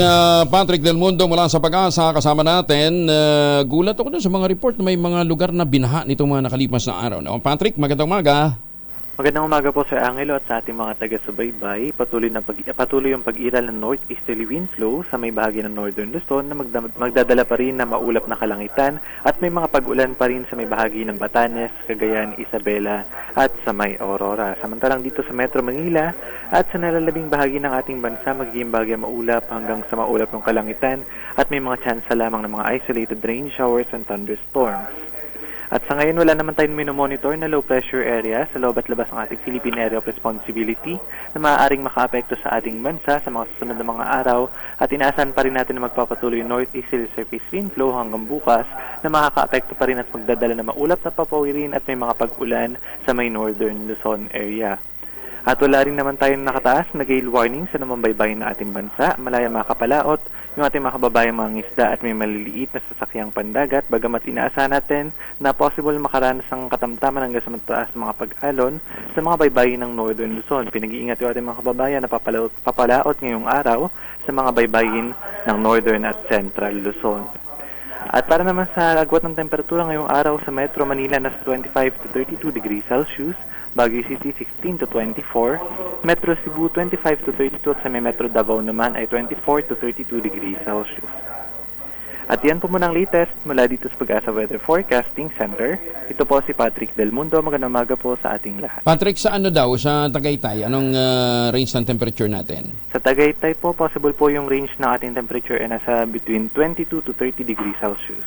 Patrick Del Mundo mula sa Pag-asa kasama natin. Gulat ako dun sa mga report na may mga lugar na binaha nitong mga nakalipas na araw. No? Patrick, magandang umaga. Magandang umaga po Sir Angelo at sa ating mga taga-subaybay. Patuloy yung pag-iral ng northeasterly wind flow sa may bahagi ng northern Luzon na magdadala pa rin na maulap na kalangitan at may mga pag-ulan pa rin sa may bahagi ng Batanes, Cagayan, Isabela at sa may Aurora. Samantalang dito sa Metro Manila at sa nalalabing bahagi ng ating bansa magiging bahagi maulap hanggang sa maulap ng kalangitan at may mga tsansa lamang ng mga isolated rain showers and thunderstorms. At sa ngayon, wala naman tayong minomonitor na low pressure area sa loob at labas ng ating Philippine Area of Responsibility na maaaring makaapekto sa ating bansa sa mga susunod na mga araw at inaasahan pa rin natin na magpapatuloy northeasterly surface wind flow hanggang bukas na makakaapekto pa rin at magdadala na maulap na papawirin at may mga pag-ulan sa may northern Luzon area. At wala rin naman tayong nakataas na gale warning sa namambaybayin ng ating bansa, malaya mga kapalaot, yung ating mga kababayang mga ngisda at may maliliit na sasakyang pandagat, bagamat inaasahan natin na possible makaranas ng katamtaman hanggang sa mataas mga pag-alon sa mga baybayin ng Northern Luzon. Pinag-iingat yung ating mga kababayan na papalaot ngayong araw sa mga baybayin ng Northern at Central Luzon. At para naman sa agwat ng temperatura ngayong araw sa Metro Manila nasa 25 to 32 degrees Celsius, Baguio City 16 to 24, Metro Cebu 25 to 32 at sa may Metro Davao naman ay 24 to 32 degrees Celsius. At yan po muna ang latest mula dito sa Pag-asa Weather Forecasting Center. Ito po si Patrick Del Mundo. Magandang umaga po sa ating lahat. Patrick, sa ano daw? Sa Tagaytay? Anong range ng temperature natin? Sa Tagaytay po, possible po yung range ng ating temperature ay nasa between 22 to 30 degrees Celsius.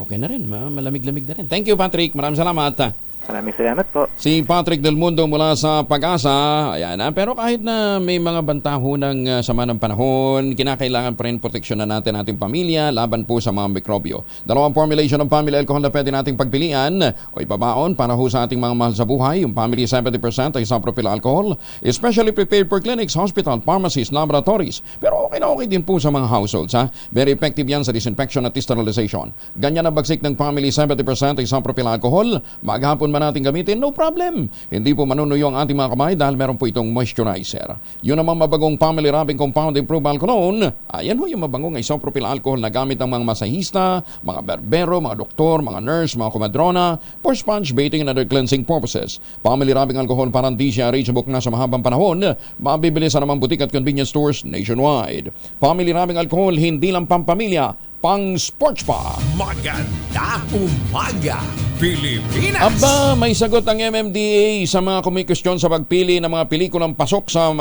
Okay na rin. Malamig-lamig na rin. Thank you, Patrick. Maraming salamat. Maraming salamat po. Si Patrick Del Mundo mula sa Pag-asa. Ayan, pero kahit na may mga bantaho ng sama ng panahon, kinakailangan pa rin proteksyonan natin ating pamilya laban po sa mga mikrobyo. Dalawang formulation ng family alcohol na pwede nating pagpilian o ibabaon para ho sa ating mga mahal sa buhay. Yung family 70% ay isopropyl alcohol, especially prepared for clinics, hospital, pharmacies, laboratories. Pero okay din po sa mga households. Ha? Very effective yan sa disinfection at sterilization. Ganyan ang bagsik ng family 70% ay isopropyl alcohol. Maghapon natin gamitin, no problem. Hindi po manunuyo ang ating mga kamay dahil meron po itong moisturizer. Yun namang mabagong family rubbing compound improved alcohol. Ayan ho yung mabagong isopropyl alcohol na gamit ng mga masahista, mga berbero, mga doktor, mga nurse, mga kumadrona for sponge bathing and other cleansing purposes. Family rubbing alcohol parang di siya reachable na sa mahabang panahon. Mabibili sa namang butik at convenience stores nationwide. Family rubbing alcohol hindi lang pampamilya, pang sports pa. Maganda umaga, Pilipinas! Aba, may sagot ang MMDA sa mga kumikustyon sa pagpili ng mga pelikulang pasok sa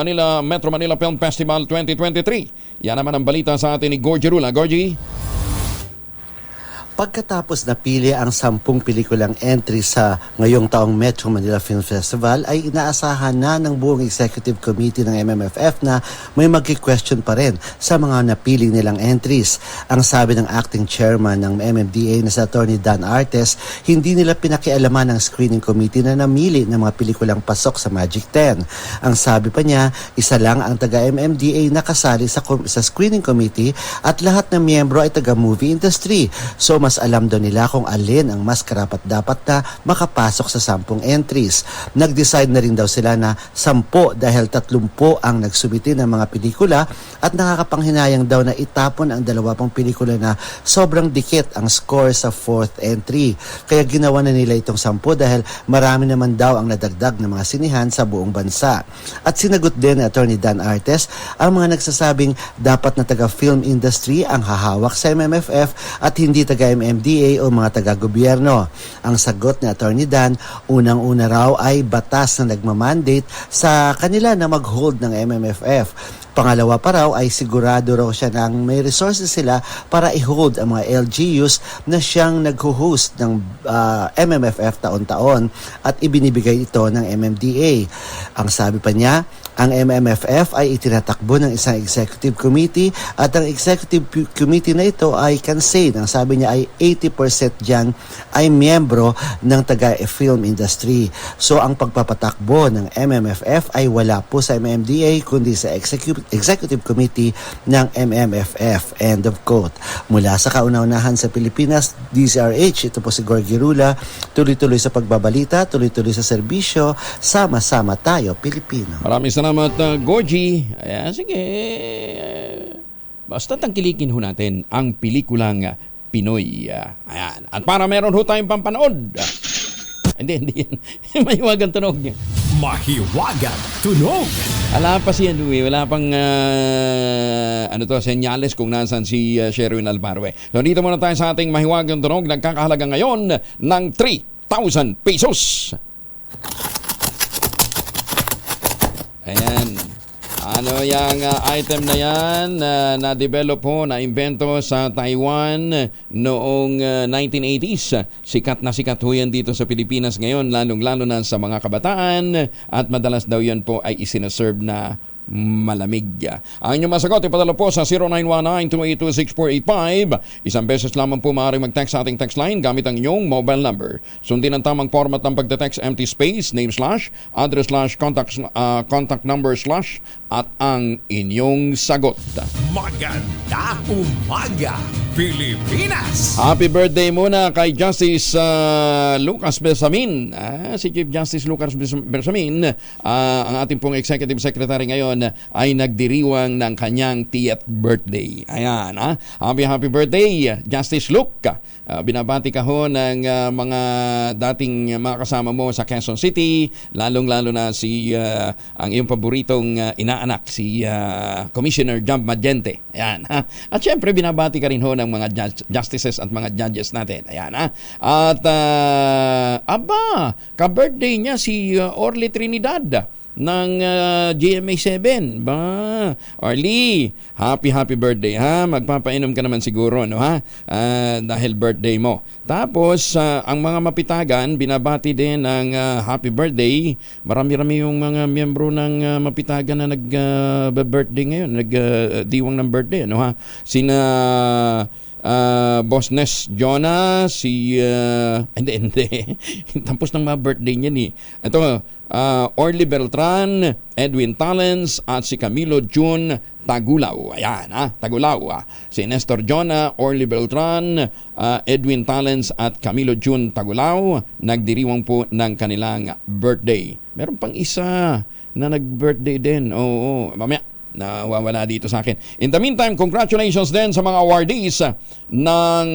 Metro Manila Film Festival 2023. Yan naman ang balita sa atin ni Gorgie Rula. Gorgie? Pagkatapos napili ang 10 pelikulang entry sa ngayong taong Metro Manila Film Festival, ay inaasahan na ng buong Executive Committee ng MMFF na may magki-question pa rin sa mga napili nilang entries. Ang sabi ng acting chairman ng MMDA na si Attorney Dan Artes, hindi nila pinakialaman ng screening committee na namili ng mga pelikulang pasok sa Magic 10. Ang sabi pa niya, isa lang ang taga-MMDA na kasali sa screening committee at lahat ng miyembro ay taga-movie industry. So mas alam daw nila kung alin ang mas karapat-dapat na makapasok sa 10 entries. Nag-decide na rin daw sila na 10 dahil 30 ang nagsubiti ng mga pelikula at nakakapanghinayang daw na itapon ang 20 pelikula na sobrang dikit ang score sa 4th entry. Kaya ginawa na nila itong 10 dahil marami naman daw ang nadagdag ng mga sinihan sa buong bansa. At sinagot din ni Attorney Dan Artes ang mga nagsasabing dapat na taga-film industry ang hahawak sa MMFF at hindi taga-MMDA o mga taga-gobyerno. Ang sagot ni Attorney Dan, unang-una raw ay batas na nagmamandate sa kanila na mag-hold ng MMFF. Pangalawa pa raw ay sigurado raw siya na may resources sila para i-hold ang mga LGUs na siyang nag-host ng MMFF taon-taon at ibinibigay ito ng MMDA. Ang sabi pa niya, ang MMFF ay itinatakbo ng isang executive committee at ang executive committee na ito ay kansay. Ang sabi niya ay 80% dyan ay miyembro ng taga-film industry. So ang pagpapatakbo ng MMFF ay wala po sa MMDA kundi sa executive committee ng MMFF. End of quote. Mula sa kauna-unahan sa Pilipinas, DZRH, ito po si Gorgie Rula, tuloy-tuloy sa pagbabalita, tuloy-tuloy sa serbisyo, sama-sama tayo Pilipino. Maraming salamat, Gorgie. Ayan, sige. Basta tangkilikin ho natin ang pelikulang Pinoy. Ayan. At para meron ho tayong pampanood. Hindi yan. Mahiwagang tunog niya. Mahiwagang tunog. Wala pa siya, wala pang senyales kung nasan si Sherwin Albarwe. So dito muna tayo sa ating mahiwagang tunog. Nagkakahalaga ngayon ng 3,000 pesos. Ayan. Ano yung item na yan na-develop ho, na-invento sa Taiwan noong 1980s. Sikat na sikat ho yan dito sa Pilipinas ngayon, lalong-lalo na sa mga kabataan at madalas daw yan po ay isinaserve na malamig. Ang inyong masagot, ipadala po sa 0919-282-6485. Isang beses lamang po maaaring mag-text sa ating text line gamit ang inyong mobile number. Sundin ang tamang format ng pagte-text, empty space, name slash, address slash, contact number slash, at ang inyong sagot. Maganda umaga, Pilipinas! Happy birthday muna kay Justice Lucas Bersamin. Si Chief Justice Lucas Bersamin, ang ating pong Executive Secretary ngayon, ay nagdiriwang ng kanyang 10th birthday. Ayan, happy birthday, Justice Luke. Binabati ka ho ng mga dating mga kasama mo sa Quezon City, lalong-lalo na si ang iyong paboritong inaanak, si Commissioner Jump Magente. Ayan, At syempre, binabati ka rin ho ng mga justices at mga judges natin. Ayan, At, ka-birthday niya si Orly Trinidad ng GMA7. Orly, happy birthday, magpapainom ka naman siguro, no, dahil birthday mo. Tapos ang mga mapitagan, binabati din ng happy birthday. Marami-rami yung mga miyembro ng mapitagan na nag-birthday ngayon, nag-diwang ng birthday, no, sina Boss Ness Jonah, si hindi tapos ng mga birthday niya ni. Ito, Orly Beltran, Edwin Talens at si Camilo June Tagulaw. Ayan, Tagulaw. Si Nestor Jonah, Orly Beltran, Edwin Talens at Camilo June Tagulaw nagdiriwang po ng kanilang birthday. Meron pang isa na nag-birthday din. Oo, mamaya nawawala dito sa akin. In the meantime, congratulations din sa mga awardees ng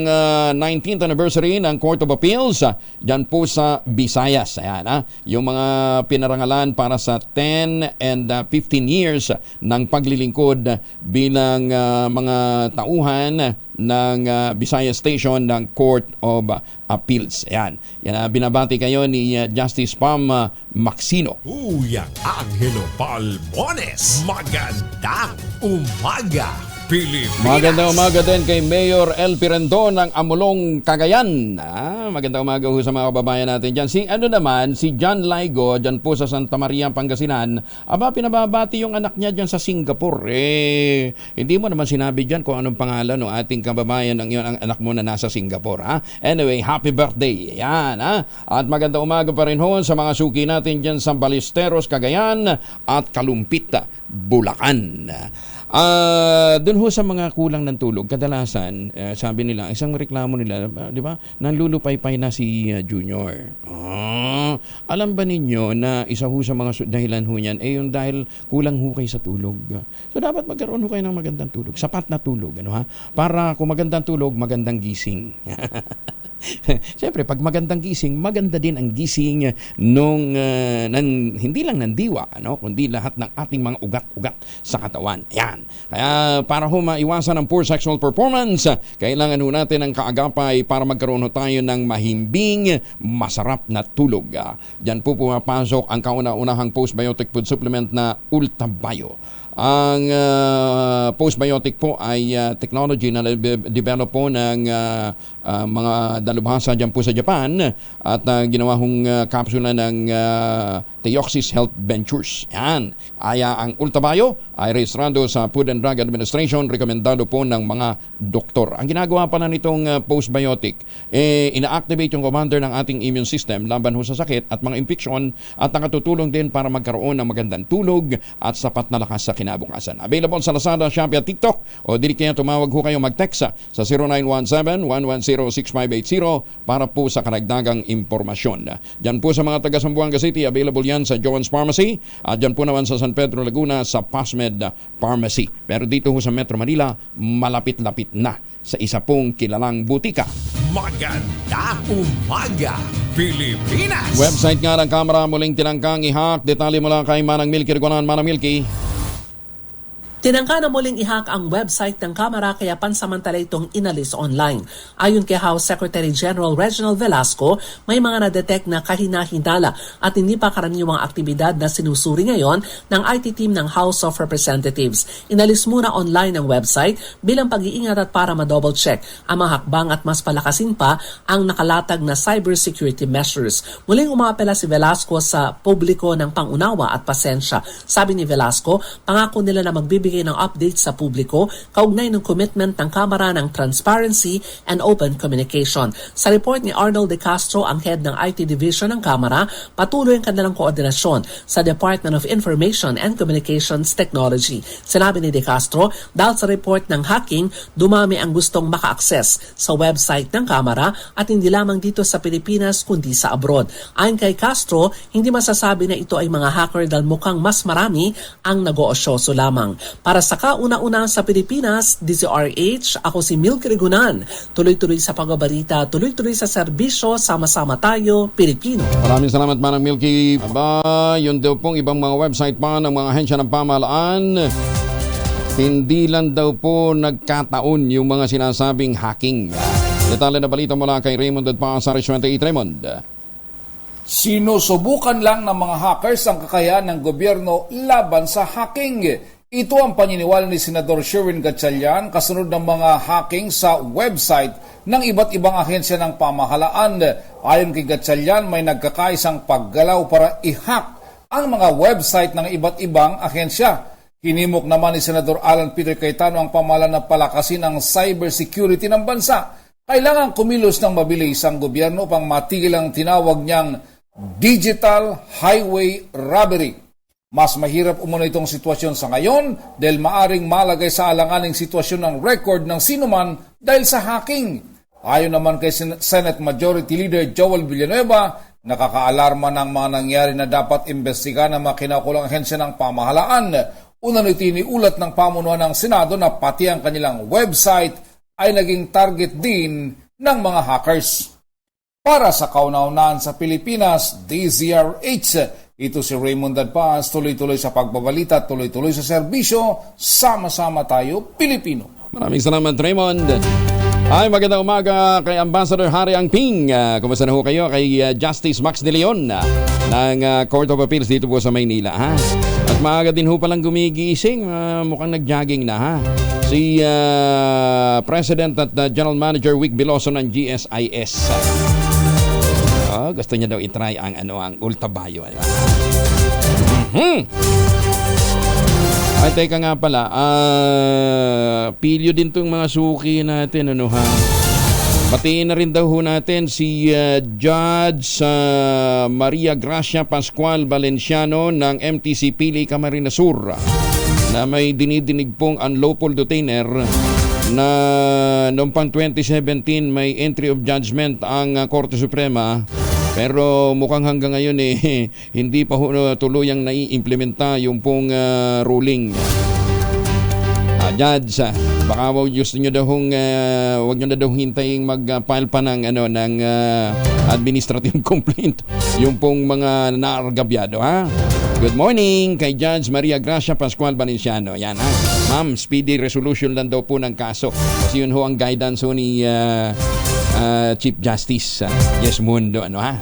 19th anniversary ng Court of Appeals dyan po sa Visayas. Ayan, yung mga pinarangalan para sa 10 and 15 years ng paglilingkod bilang mga tauhan ng Visayas Station ng Court of Appeals. Ayan. Yan, binabati kayo ni Justice Pam Maxino. Uyang Angelo Palmones. Magandang umaga, Pilipinas. Magandang umaga din kay Mayor El Pirendon ng Amulong, Cagayan. Magandang umaga ho sa mga kababayan natin dyan. Si John Laigo, dyan po sa Santa Maria, Pangasinan. Pinababati yung anak niya dyan sa Singapore. Hindi mo naman sinabi dyan kung anong pangalan ng ating kababayan ng iyon, ang anak mo na nasa Singapore. Anyway, happy birthday. Yan. At magandang umaga pa rin ho sa mga suki natin dyan sa Ballesteros, Cagayan at Kalumpit, Bulacan. Doon ho sa mga kulang ng tulog, kadalasan, sabi nila, isang reklamo nila, di ba, nanlulupay-pay na si Junior. Alam ba ninyo na isa ho sa mga dahilan ho niyan, yung dahil kulang ho kayo sa tulog. So dapat magkaroon ho kayo ng magandang tulog, sapat na tulog, para kung magandang tulog, magandang gising. Siyempre, pag magandang gising, maganda din ang gising hindi lang ng diwa, kundi lahat ng ating mga ugat-ugat sa katawan. Yan. Kaya para maiwasan ang poor sexual performance, kailangan ho natin ng kaagapay para magkaroon tayo ng mahimbing, masarap na tulog. Diyan po pumapasok ang kauna-unahang postbiotic food supplement na Ultabio. Ang postbiotic po ay technology na develop po ng mga dalubhasa dyan po sa Japan at ginawa hong kapsula ng Theoxis Health Ventures. Yan. Ang Ultabio ay rehistrado sa Food and Drug Administration, rekomendado po ng mga doktor. Ang ginagawa pala nitong postbiotic, ina-activate yung commander ng ating immune system laban ho sa sakit at mga infeksyon at nakatutulong din para magkaroon ng magandang tulog at sapat na lakas sa kinabukasan. Available sa Lazada, Shopee at TikTok o dili kaya tumawag ho kayo mag-text sa 0917-110-6580 para po sa karagdagang impormasyon. Diyan po sa mga taga Zamboanga City, available yan sa Joan's Pharmacy at diyan po naman sa San Pedro Laguna sa Pasmed Pharmacy. Pero dito ho sa Metro Manila, malapit-lapit na sa isa pong kilalang butika. Maganda umaga, Pilipinas! Website nga ng Kamara muling tinangkang ihak. Detalye mula kay Manang Milky Riguanan. Manang Milky. Tinangka na muling ihak ang website ng Kamara kaya pansamantala itong inalis online. Ayon kay House Secretary General Reginald Velasco, may mga na-detect na kahina-hinala at hindi pa karaniwang aktibidad na sinusuri ngayon ng IT team ng House of Representatives. Inalis muna online ang website bilang pag-iingat at para ma-double check ang mga hakbang at mas palakasin pa ang nakalatag na cybersecurity measures. Muling umapela si Velasco sa publiko ng pangunawa at pasensya. Sabi ni Velasco, pangako nila na magbibigay ng update sa publiko kaugnay ng commitment ng Kamara ng transparency and open communication. Sa report ni Arnold De Castro, ang head ng IT Division ng Kamara, patuloy ang kanilang koordinasyon sa Department of Information and Communications Technology. Sinabi ni De Castro, dahil sa report ng hacking, dumami ang gustong maka-access sa website ng Kamara at hindi lamang dito sa Pilipinas kundi sa abroad. Ayon kay Castro, hindi masasabi na ito ay mga hacker dahil mukhang mas marami ang nag-oosyoso lamang. Para sa kauna-una sa Pilipinas, DZRH, ako si Milky Riguanan. Tuloy-tuloy sa pagbabalita, tuloy-tuloy sa serbisyo, sama-sama tayo, Pilipino. Maraming salamat, Manang Milky. Yun daw pong ibang mga website pa ng mga ahensya ng pamahalaan. Hindi lang daw po nagkataon yung mga sinasabing hacking. Detalye na balita mula kay Raymond at Pasaris 28. Raymond. Sinusubukan lang ng mga hackers ang kakayahan ng gobyerno laban sa hacking. Ito ang paniniwala ni Senador Sherwin Gatchalian kasunod ng mga hacking sa website ng iba't ibang ahensya ng pamahalaan. Ayon kay Gatchalian, may nagkakaisang paggalaw para i-hack ang mga website ng iba't ibang ahensya. Hinimok naman ni Senador Alan Peter Cayetano ang pamahalaan na palakasin ang cybersecurity ng bansa. Kailangan kumilos ng mabilis ang gobyerno upang matigil ang tinawag niyang digital highway robbery. Mas mahirap umano itong sitwasyon sa ngayon dahil maaring malagay sa alanganing sitwasyon ng record ng sinuman dahil sa hacking. Ayon naman kay Senate Majority Leader Joel Villanueva, nakakaalarma ng mga nangyari na dapat imbestigahan ng mga kinakulang ahensya ng pamahalaan. Una nito iniulat ng pamunuan ng Senado na pati ang kanilang website ay naging target din ng mga hackers. Para sa kauna-unahan sa Pilipinas, DZRH, ito si Raymond Dadpaz, tuloy-tuloy sa pagbabalita, tuloy-tuloy sa serbisyo, sama-sama tayo, Pilipino. Maraming salamat, Raymond. Ay, magandang umaga kay Ambassador Harry Angping. Kumusta na ho kayo kay Justice Max De Leon ng Court of Appeals dito po sa Maynila. At Maaga din ho palang gumigising. Mukhang nag-jogging na ha. Si President at General Manager Vic Biloso ng GSIS. Gusto niya daw itry ang Ultabayo. Ay, teka nga pala. Pilyo din tong mga suki natin. Batiin na rin daw ho natin si Judge Maria Gracia Pascual Valenciano ng MTC Pili Camarines Sur na may dinidinig pong unlawful detainer na noong pang 2017 may entry of judgment ang Korte Suprema, pero mukhang hanggang ngayon hindi pa tuluyang naiimplementa yung pong ruling. Judge, baka gusto nyo daw wag nyo na daw hintayin mag-file pa ng administrative complaint yung pong mga naargabyado, ha? Good morning kay Judge Maria Gracia Pascual Valenciano. Yan, ha? Ma'am, speedy resolution lang daw po ng kaso. Kasi yun ho ang guidance ho ni Chief Justice Yes Mundo, ha?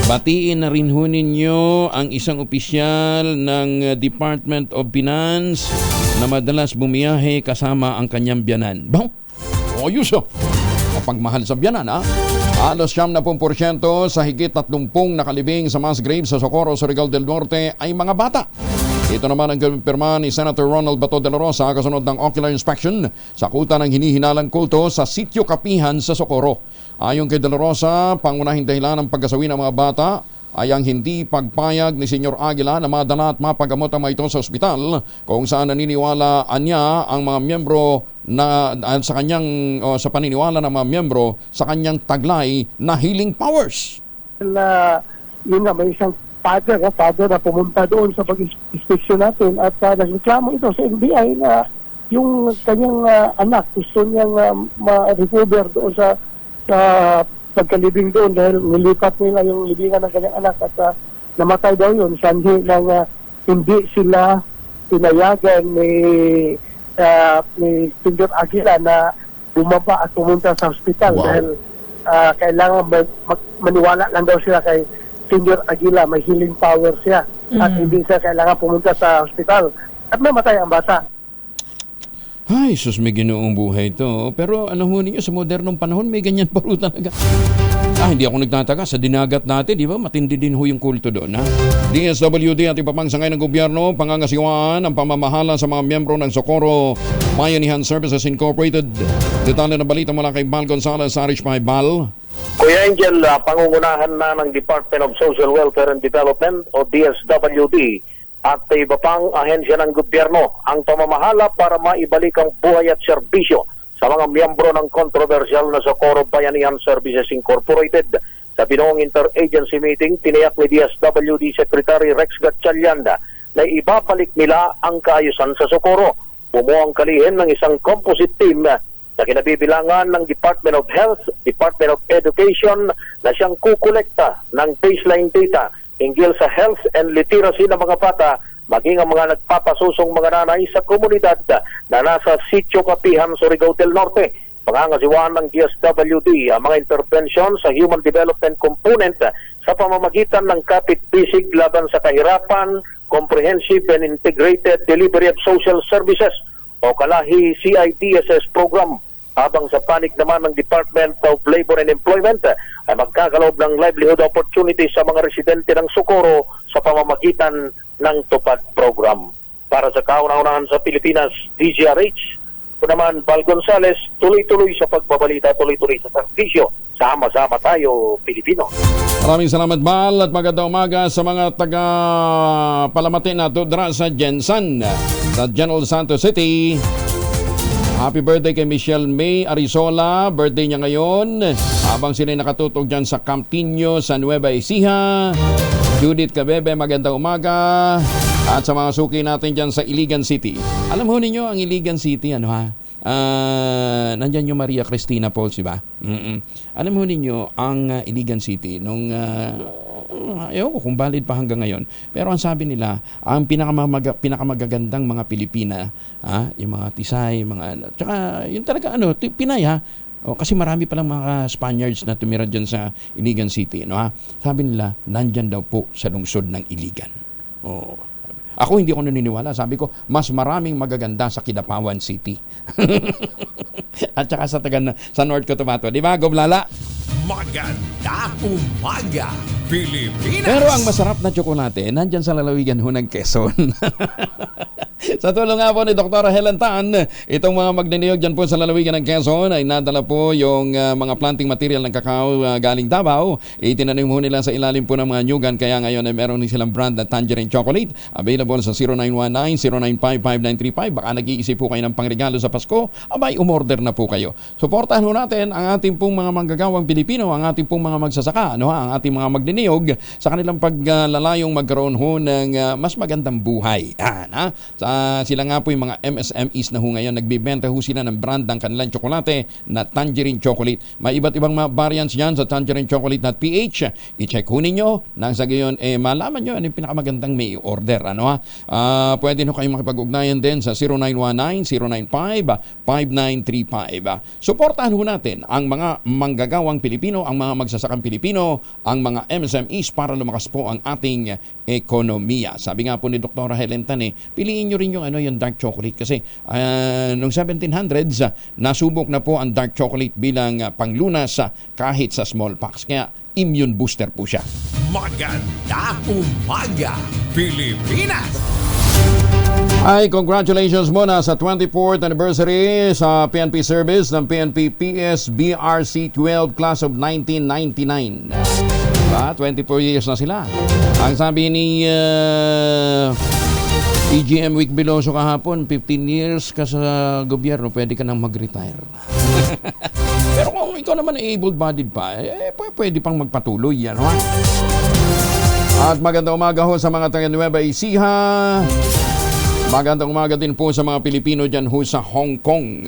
Batiin na rin ho ninyo ang isang opisyal ng Department of Finance na madalas bumiyahe kasama ang kanyang biyanan. Bang? Ayos oh. Kapagmahal sa biyanan, ha? Halos 70% sa higit 30 nakalibing sa mass grave sa Socorro, Surigao del Norte ay mga bata. Ito naman ang kumpirma ni Senator Ronald Bato de la Rosa kasunod ng ocular inspection sa kuta ng hinihinalang kulto sa Sitio Kapihan sa Socorro. Ayon kay de la Rosa, pangunahing dahilan ng pagkasawi ng mga bata ay ang hindi pagpayag ni Senyor Aguila na madala at mapagamot ang mga ito sa ospital, kung saan naniniwala niya ang mga miyembro na sa kanyang sa paniniwala ng mga miyembro sa kanyang taglay na healing powers. Yun nga, may isang father na pumunta doon sa pag-inspection natin at nagreklamo ito sa NBI na yung kanyang anak gusto niyang ma-recover doon sa pagkalibing doon dahil nilipat nila yung libingan ng kanyang anak at namatay daw yun. Sanhi nang hindi sila pinayagan ni Senyor Aguila na bumaba at pumunta sa hospital. Wow. Dahil kailangan maniwala lang daw sila kay Senyor Aguila, may healing power siya at hindi siya kailangan pumunta sa hospital at namatay ang bata. Ay, sus, may ginoong buhay ito. Pero alam mo ninyo, sa modernong panahon, may ganyan pa rin talaga. Hindi ako nagtataka. Sa dinagat natin, di ba? Matindi din ho yung kulto doon, ha? DSWD at iba pang sangay ng gobyerno, pangangasiwaan ang pamamahala sa mga miyembro ng Socorro Bayanihan Services Incorporated. Detalye na balita mula kay Bal Gonzalez, Arish Pai. Bal. Kuya Angel, pangungunahan na ng Department of Social Welfare and Development o DSWD at iba pang ahensya ng gobyerno ang pamamahala para maibalik ang buhay at serbisyo sa mga miyembro ng kontrobersyal na Socorro Bayanihan Services Incorporated. Sa binuong interagency meeting, tiniyak ni DSWD Secretary Rex Gatchalian na ibabalik nila ang kaayusan sa Socorro. Bumuo ang kalihim ng isang composite team na kinabibilangan ng Department of Health, Department of Education na siyang kukolekta ng baseline data hinggil sa health and literacy ng mga bata, maging ang mga nagpapasusong mga nanay sa komunidad na nasa Sitio Kapihan, Surigao del Norte. Pangangasiwaan ng DSWD ang mga intervention sa human development component sa pamamagitan ng kapit-bisig laban sa kahirapan, comprehensive and integrated delivery of social services o kalahi CIDSS program. Habang sa panig naman ng Department of Labor and Employment ay magkakaloob ng livelihood opportunities sa mga residente ng Socorro sa pamamagitan ng TUPAD program. Para sa kauna-unahan sa Pilipinas, DZRH, ito naman Bal Gonzalez, tuloy-tuloy sa pagbabalita, tuloy-tuloy sa servisyo. Sama-sama tayo, Pilipino. Maraming salamat, Bal, at magandang umaga sa mga taga-Palamati na tudra sa Jensan sa General Santos City. Happy birthday kay Michelle May Arizola. Birthday niya ngayon. Habang sila nakatutok dyan sa Camptinho, sa Nueva Ecija. Judith Cabebe, magandang umaga. At sa mga suki natin dyan sa Iligan City. Alam ho ninyo, ang Iligan City, nandyan yung Maria Cristina Pauls, diba? Alam ho ninyo, ang Iligan City, nung ayaw ko kung valid pa hanggang ngayon. Pero ang sabi nila, ang pinakamagagandang mga Pilipina, yung mga Tisay, tsaka yung talaga, Pinay, kasi marami palang mga Spaniards na tumira dyan sa Iligan City. Sabi nila, nandyan daw po sa lungsod ng Iligan. Oh. Ako hindi ako naniniwala. Sabi ko, mas maraming magaganda sa Kidapawan City. At saka sa North Cotabato. Di ba, Goblala? Maganda umaga, Pilipinas! Pero ang masarap na tsokolate, nandyan sa lalawigan ho ng Quezon. Sa tulong nga po ni Dr. Helen Tan, itong mga magniniyog dyan po sa lalawigan ng Quezon ay nadala po yung mga planting material ng kakao galing Davao. Itinanim ho nila sa ilalim po ng mga nyugan, kaya ngayon ay meron silang brand na Tangerine Chocolate. Available sa 0919-095-5935. Baka nag-iisip po kayo ng pangregalo sa Pasko, abay umorder na po kayo. Suportahan ho natin ang ating pong mga manggagawang Pilipino, ang ating pong mga magsasaka, ang ating mga magniniyog sa kanilang paglalayong magkaroon ho ng mas magandang buhay. Sila nga po yung mga MSMEs na ho ngayon, nagbibenta ho sila ng brand ng kanilang tsokolate na Tangerine Chocolate. May iba't ibang variants yan sa Tangerine Chocolate.ph. I-check ho ninyo nang sa gayon malaman nyo ano yung pinakamagandang may order. Pwede ho kayong makipag-ugnayan din sa 0919-095-5935. Suportahan ho natin ang mga manggagawang Pilipino, ang mga magsasakang Pilipino, ang mga MSMEs para lumakas po ang ating ekonomiya. Sabi nga po ni Dr. Helen Tan, piliin nyo rin yung dark chocolate kasi noong 1700s nasubok na po ang dark chocolate bilang panglunas kahit sa smallpox. Kaya immune booster po siya. Maganda umaga, Pilipinas! Ay, congratulations muna sa 24th anniversary sa PNP service ng PNP PSBRC 12 class of 1999. 24 years na sila. Ang sabi ni EGM Week Biloso kahapon, 15 years ka sa gobyerno, pwede ka nang mag-retire. Pero kung ikaw naman ay able-bodied pa, pwede pang magpatuloy yan. At magandang umaga ho sa mga taga Nueva Ecija. Magandang umaga din po sa mga Pilipino dyan ho sa Hong Kong.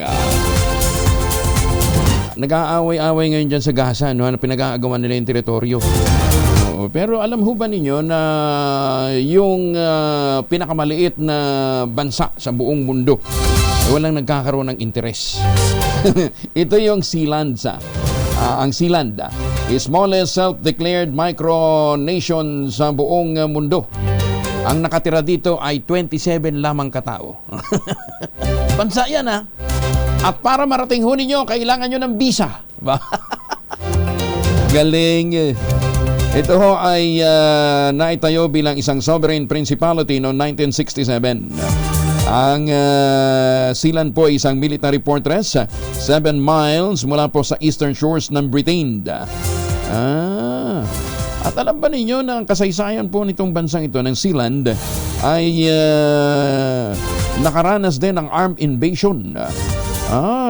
Nag-aaway-aaway ngayon dyan sa Gaza, na pinag-aagawan nila yung teritoryo. Pero alam ho ba ninyo na yung pinakamaliit na bansa sa buong mundo walang nagkakaroon ng interes? Ito yung Sealand. Ang Sealand, smallest self-declared micronation sa buong mundo. Ang nakatira dito ay 27 lamang katao. Bansa yan At para marating ho ninyo, kailangan nyo ng visa. Galing. Ito ho ay naitayo bilang isang sovereign principality noong 1967. Ang Sealand po ay isang military fortress 7 miles mula po sa eastern shores ng Britain. At alam ba ninyo na ang kasaysayan po nitong bansang ito ng Sealand ay nakaranas din ng armed invasion.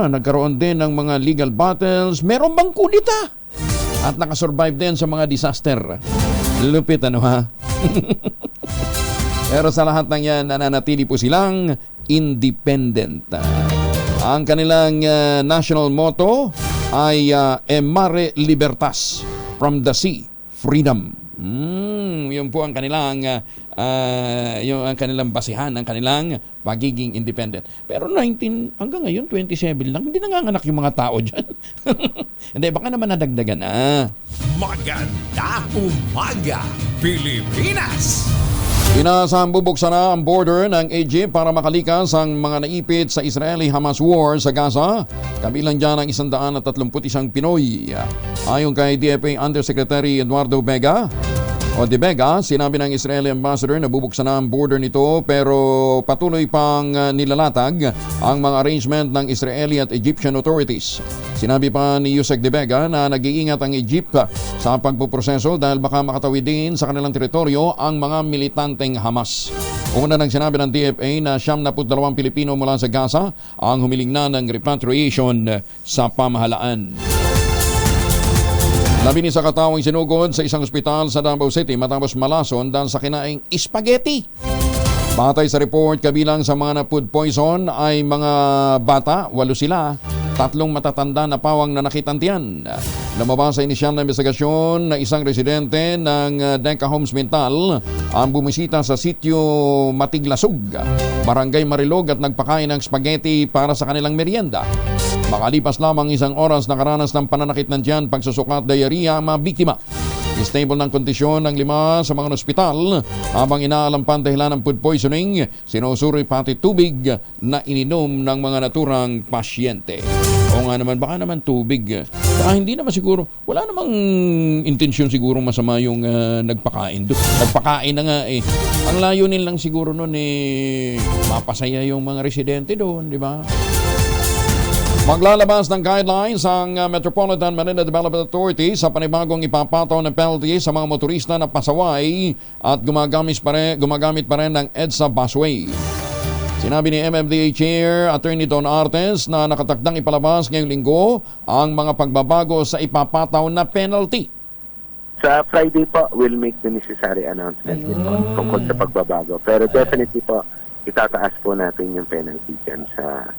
Nagkaroon din ng mga legal battles. Meron bang kudita? At nakasurvive din sa mga disaster. Lupit Pero sa lahat ng yan, nananatili po silang independent. Ang kanilang national motto ay Mare Libertas, from the sea, freedom. Yun po ang kanilang basihan, ang kanilang pagiging independent. Pero hanggang ngayon, 27 lang. Hindi nanganganak yung mga tao dyan. Hindi, baka naman nadagdagan Maganda umaga, Pilipinas! Inasahang bubuksan na ang border ng Egypt para makalikas ang mga naipit sa Israeli-Hamas war sa Gaza. Kabilang dyan ang 131 Pinoy. Ayon kay DFA Undersecretary Eduardo Vega, sinabi ng Israeli Ambassador na bubuksan na ang border nito pero patuloy pang nilalatag ang mga arrangement ng Israeli at Egyptian authorities. Sinabi pa ni Yusek De Vega na nag-iingat ang Egypt sa pagpuproseso dahil baka makatawid din sa kanilang teritoryo ang mga militanteng Hamas. Una nang sinabi ng DFA na 72 Pilipino mula sa Gaza ang humiling na ng repatriation sa pamahalaan. Labini sa katawang sinugod sa isang ospital sa Davao City matapos malason dahil sa kinaing spaghetti. Batay sa report, kabilang sa mga na-food poison ay mga bata, 8 sila, 3 matatanda na pawang na nakitantiyan. Lumabas sa inisyal na investigasyon na isang residente ng Denka Homes Mental ang bumisita sa sitio Matiglasog, Barangay Marilog at nagpakain ng spaghetti para sa kanilang merienda. Makalipas lamang 1 oras nakaranas ng pananakit ng tiyan, pagsusuka at diarrhea ang mga biktima. Stable ng kondisyon ng 5 sa mga ospital habang inaalampan dahilan ng food poisoning, sinusuri pati tubig na ininom ng mga naturang pasyente. O nga naman, baka naman tubig. Hindi naman siguro, wala namang intensyon siguro masama yung nagpakain doon. Nagpakain na nga eh. Ang layunin lang siguro noon mapasaya yung mga residente doon, di ba? Maglalabas ng guidelines ang Metropolitan Manila Development Authority sa panibagong ipapataw na penalty sa mga motorista na pasaway at gumagamit pa rin ng EDSA busway. Sinabi ni MMDA Chair Attorney Don Artes na nakatakdang ipalabas ngayong linggo ang mga pagbabago sa ipapataw na penalty. Sa Friday po, we'll make the necessary announcement tungkol sa pagbabago. Pero definitely po, itataas po natin yung penalty dyan sa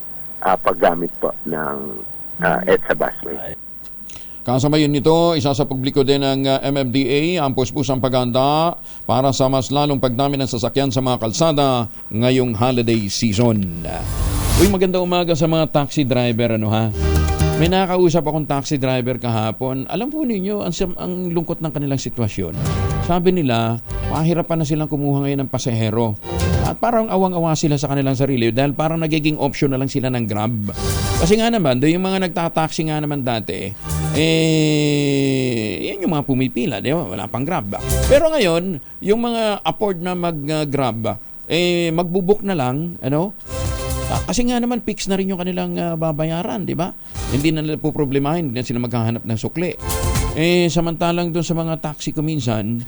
paggamit po ng EDSA busway. Kasabay nito, isa sa publiko din ng MMDA ang puspusang paghahanda para sa mas lalong pagdami ng sasakyan sa mga kalsada ngayong holiday season. Uy, magandang umaga sa mga taxi driver, May nakakausap akong taxi driver kahapon. Alam po ninyo, ang lungkot ng kanilang sitwasyon. Sabi nila, pahirapan na silang kumuha ngayon ng pasahero. At parang awang-awa sila sa kanilang sarili dahil parang nagiging option na lang sila ng Grab. Kasi nga naman, yung mga nagtataxi nga naman dati, yan yung mga pumipila, di ba? Wala pang Grab. Pero ngayon, yung mga afford na mag-Grab, magbubuk na lang, kasi nga naman fix na rin yung kanilang babayaran, di ba? Hindi na nila po problemahin, hindi na sila maghahanap ng sukli. Samantalang doon sa mga taxi ko minsan,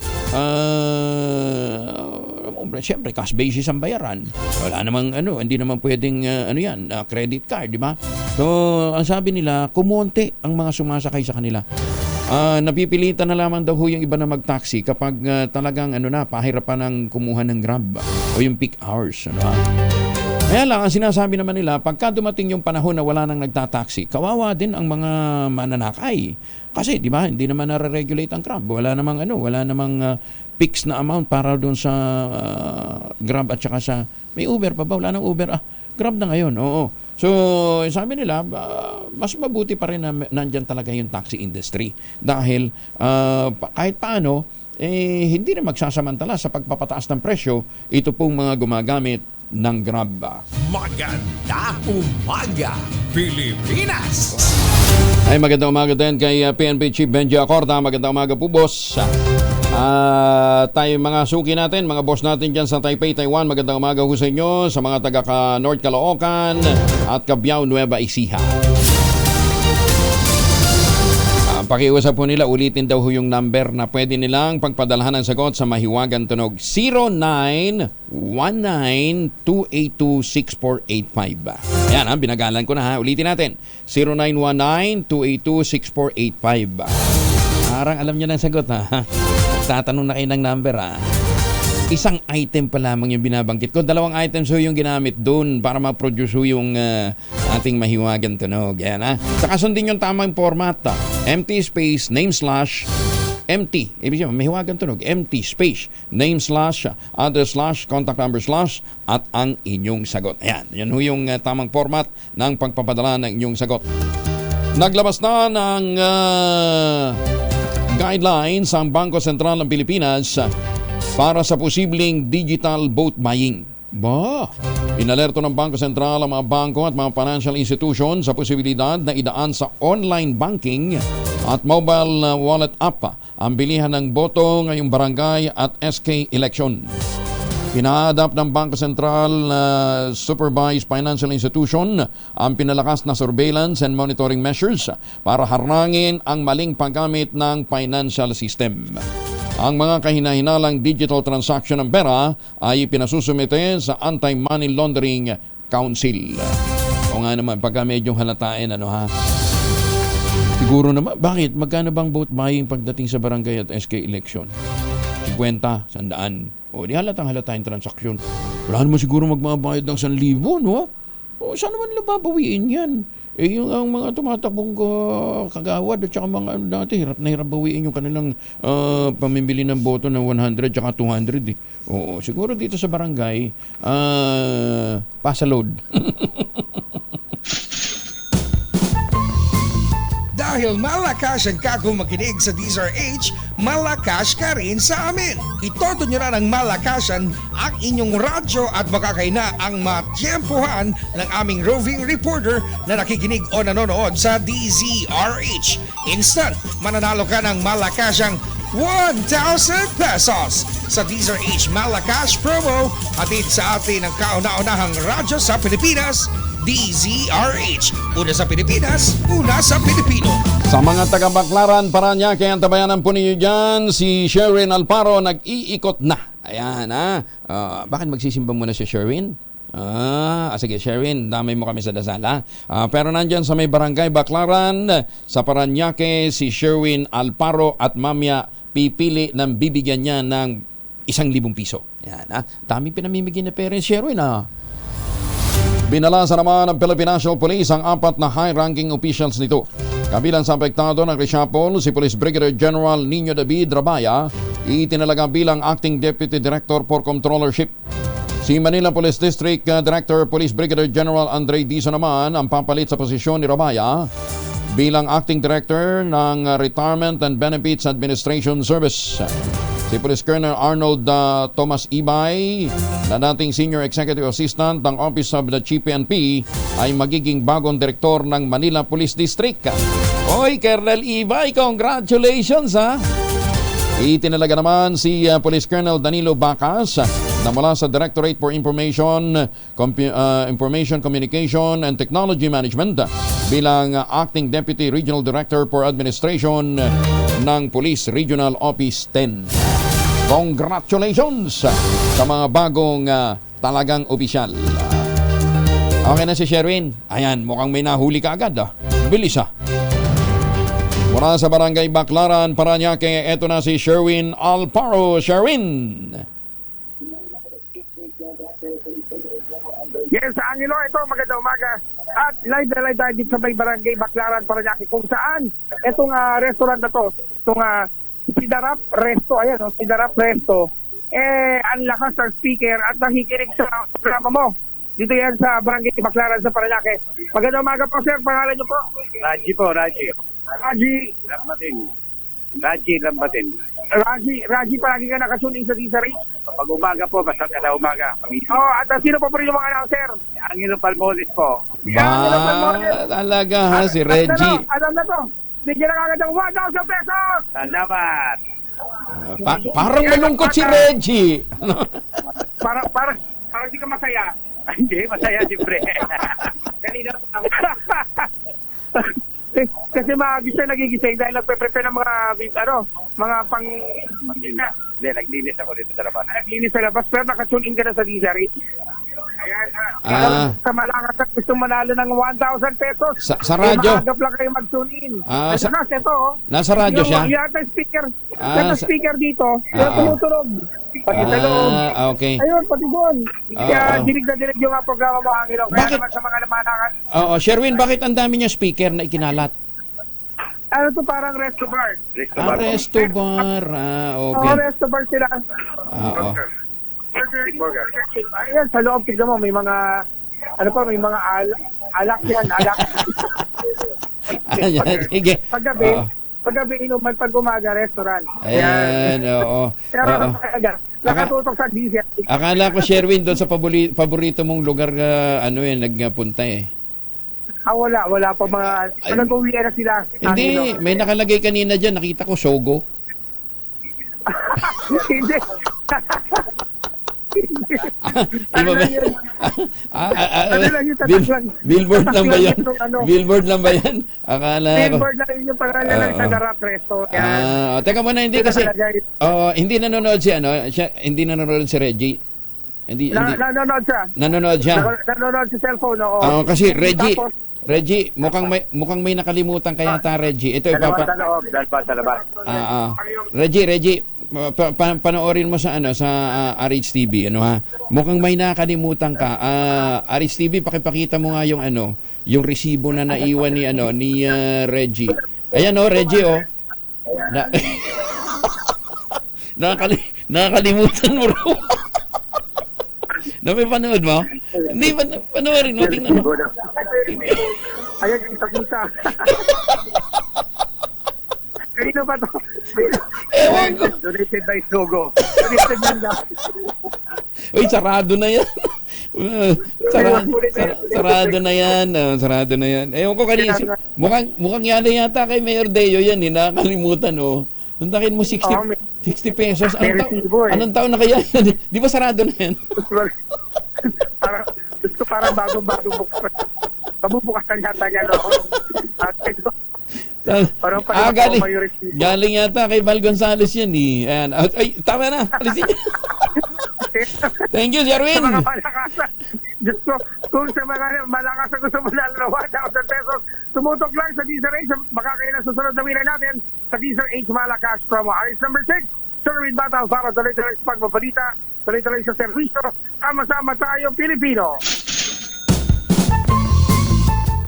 siyempre cash basis ang bayaran. Wala namang hindi naman pwedeng credit card, di ba? So, ang sabi nila, kumonte ang mga sumasakay sa kanila. Napipilitan na lamang daw yung iba na mag-taxi kapag talagang pahirapan ng kumuha ng Grab o yung peak hours. Kaya lang, ang sinasabi naman nila, pagka dumating yung panahon na wala nang nagtataxi, kawawa din ang mga mananakay. Kasi, di ba, hindi naman nare-regulate ang Grab. Wala namang fixed na amount para doon sa Grab at saka sa... May Uber pa ba? Wala nang Uber. Grab na ngayon, oo. So, sabi nila, mas mabuti pa rin na nandyan talaga yung taxi industry. Dahil kahit paano, hindi na magsasamantala sa pagpapataas ng presyo, ito pong mga gumagamit ng Grab. Maganda umaga, Pilipinas! Ay, magandang umaga din kay PNP Chief Benji Acorda. Magandang umaga po, boss. Tayo mga suki natin, mga boss natin dyan sa Taipei, Taiwan. Magandang umaga ho sa inyo, sa mga taga North Caloocan at Cabiao, Nueva Ecija. Pakiusap po nila, ulitin daw ho yung number na pwede nilang pagpadalhan ng sagot sa mahiwagang tunog. 0919-282-6485. Ayan, binagalan ko na ha. Ulitin natin. 0919-282-6485. Parang alam nyo na ang sagot ha. Tatanong na kayo ng number ha. Isang item pa lamang yung binabangkit ko. 2 items yung ginamit doon para ma-produce yung ating mahiwagang tunog. Yan ha. Saka sundin yung tamang format. Empty space, name slash, empty. Ibig sabihin, mahiwagang tunog. Empty space, name slash, address slash, contact number slash, at ang inyong sagot. Ayan. Yan yung tamang format ng pagpapadala ng inyong sagot. Naglabas na ng guidelines ang Bangko Sentral ng Pilipinas para sa posibleng digital vote buying. Inalerto ng Bangko Sentral ang mga bangko at mga financial institutions sa posibilidad na idaan sa online banking at mobile wallet app ang bilihan ng boto ngayong barangay at SK election. Pina-adapt ng Bangko Sentral Supervised Financial Institution ang pinalakas na surveillance and monitoring measures para harangin ang maling paggamit ng financial system. Ang mga kahinahinalang digital transaction ng pera ay pinasusumite sa Anti-Money Laundering Council. O nga naman, pagka medyo halatain, siguro naman, bakit? Magkano bang vote buying pagdating sa barangay at SK election? 50, 100. O, di halata yung transaksyon. Wala naman siguro magmabayad ng 1,000, no? O, saan naman nababawiin yan? Yung ang mga tumatakbong kagawad at saka mga dati, hirap na hirap bawiin yung kanilang pamimili ng boto ng 100 at 200. Oo, siguro dito sa barangay, pasa load. Dahil malakas ang kako makinig sa DZRH, malakas ka rin sa amin. Itodo nyo na ng malakasan ang inyong radyo at makakaina ang matyempohan ng aming roving reporter na nakikinig o nanonood sa DZRH. Instant, mananalo ka ng malakasang 1,000 pesos sa DZRH Malakas promo hatid sa atin ng kauna-unahang radyo sa Pilipinas, DZRH. Una sa Pilipinas, una sa Pilipino. Sa mga taga-Baclaran, Parañaque, ang tabayanan po ninyo dyan, si Sherwin Alparo nag-iikot na. Ayan ha. Bakit magsisimba muna si Sherwin? Sige Sherwin, damay mo kami sa dasala. Pero nandyan sa may barangay Baclaran, sa Parañaque, si Sherwin Alparo at mamaya pipili ng bibigyan niya ng 1,000 piso. Yan ha. Daming pinamimigay na parents, Sherwin ha. Binalasa naman ng Philippine National Police ang 4 na high-ranking officials nito. Kabilang sa apektado ng reshuffle, si Police Brigadier General Nino David Rabaya, itinalaga bilang Acting Deputy Director for Controllership. Si Manila Police District Director Police Brigadier General Andre Dizon naman ang papalit sa posisyon ni Rabaya bilang Acting Director ng Retirement and Benefits Administration Service. Si Police Colonel Arnold Thomas Ibay, na dating Senior Executive Assistant ng Office of the Chief PNP, ay magiging bagong direktor ng Manila Police District. Oy, Colonel Ibay, congratulations ha! Itinalaga naman si Police Colonel Danilo Bacas na mula sa Directorate for Information Communication and Technology Management bilang Acting Deputy Regional Director for Administration ng Police Regional Office 10. Congratulations sa mga bagong talagang opisyal. Okay na si Sherwin. Ayan, mukhang may nahuli ka agad. Bilis ha. Mula sa Barangay Baclaran, Parañaque, eto na si Sherwin Alparo. Sherwin! Yes, Angelo, ito magandang umaga. At live na live tayo dito sa may Barangay Baclaran, Parañaque, kung saan itong restaurant na to, itong Sidarap Resto, ayan, Sidarap Resto, ang lakas ng speaker at nakikinig sa programa mo. Dito yan sa Barangay Baclaran sa Parañaque. Magandang umaga po, sir. Pangalan niyo po? Raji po, Raji. Lambatin. Raji, palagi ka nakasuning sa Disari? Pag umaga po, basta kada umaga. At sino po rin yung mga announcer? Angelo Palmolis po. Talaga ha, si Reggie. Alam na to. Bigyan na kagad ng 1,000 pesos! Salamat! Parang malungkot si Reggie. Parang di ka masaya. Hindi, masaya siyempre. Kanina po ako. Kasi maagising nagigising dahil nagpe-prepare ng mga pang... Hindi, naglinis ako dito sa labas. Naglinis sa labas, pero nakatune in ka na sa Disari. Ayan, sa Malakas at gustong manalo ng 1,000 pesos. Sa radyo? Maagap lang kayo mag-tune in. Nasa radyo siya? Yung speaker dito, yung tumutunog. Pati sa loob. Okay. Ayun, pati doon. Kaya dinig na dinig yung programa mo, Angelo. Kaya naman sa mga namanakan. Sherwin, bakit ang dami niya speaker na ikinalat? Ano to, parang resto bar. Resto bar. Okay. Resto bar sila. Ayan, sa loob, tignan mo, may mga, may mga alak yan, alak. Sige. Paggabi, inuman, pag umaga, restaurant. Ayan, oo. Pero nakatutok sa diesel. Akala ko, Sherwin, doon sa paborito mong lugar, nagpunta eh. Wala pa mga, nag-uwian na sila. Hindi, may nakalagay kanina dyan, nakita ko, Sogo. Hindi. Billboard lang ba yan? Billboard lang ba yan? Akala ko. Billboard lang yung pangalan ng Sidarap Resto. Teka muna, hindi kasi hindi nanonood hindi nanonood si Reggie. Nanonood siya. Nanonood sa cellphone. Kasi Reggie, mukhang may nakalimutan kaya ta Reggie. Ito sa labas. Reggie, panoorin mo sa RH TV, mukhang may nakalimutan ka. RH TV, pakipakita mo nga yung yung resibo na naiwan ni Reggie. Ayan Reggie nakalimutan mo raw. May panood mo? Hindi, panoorin mo. Tingnan mo. Ayan, kita-kita. Sino ba to? Ewan ko. Donated by Sogo. Donated man lang. Uy, sarado na yan. Sarado na yan. Sarado na yan. Ewan ko kanina. Mukhang yata kay Mayor Deo yan. Nakakalimutan, Nandakin mo 60 pesos. Anong taon na kaya yan? Di ba sarado na yan? Parang bagong-bagong bukas. Pabubukasan yata niya galing yata kay Val Gonzales yan Ayan. Ay, tama na. Alisin niya. Thank you, Jerwin. Sa mga malakasan. Diyos ko, kung sa mga malakasan gusto mo lalawa, 1,000 pesos, tumutok lang sa Teaser H. Baka kayo na susunod na winner natin sa Teaser H Malacash promo. Aris number 6, Sherwin Battle para tuloy-tuloy sa pagbabalita, tuloy-tuloy sa servisyo. Sama-sama tayo, Pilipino.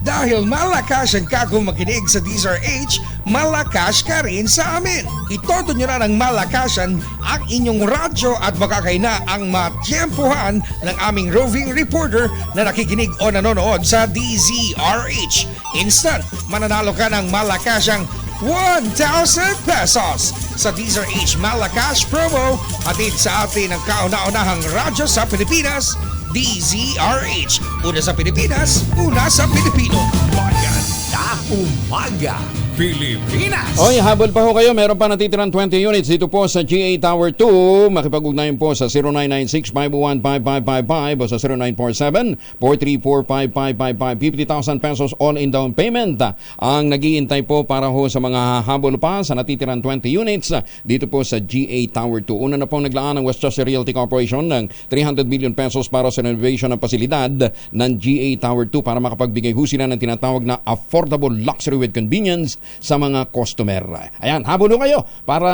Dahil malakas ang kako makinig sa DZRH, malakas ka rin sa amin. Itoto nyo na ng malakasan ang inyong radyo at makakay na ang matyempohan ng aming roving reporter na nakikinig o nanonood sa DZRH. Instant, mananalo ka ng malakasang 1,000 pesos sa DZRH Malacash promo atid sa atin ang kauna-unahang radyo sa Pilipinas, DZRH. Una sa Pilipinas, una sa Pilipino. Maganda umaga, Pilipinas! Oy, habol pa ho kayo. Meron pa natitirang 20 units dito po sa GA Tower 2. Makipag-ugnayan po sa 0996-501-5555 o sa 0947-434-5555. 50,000 pesos all-in down payment ang nag-iintay po para ho sa mga habol pa sa natitirang 20 units dito po sa GA Tower 2. Una na pong naglaan ng Westchester Realty Corporation ng 300 million pesos para sa renovation ng pasilidad ng GA Tower 2 para makapagbigay ho sila ng tinatawag na affordable luxury with convenience sa mga customer. Ayan, habol kayo para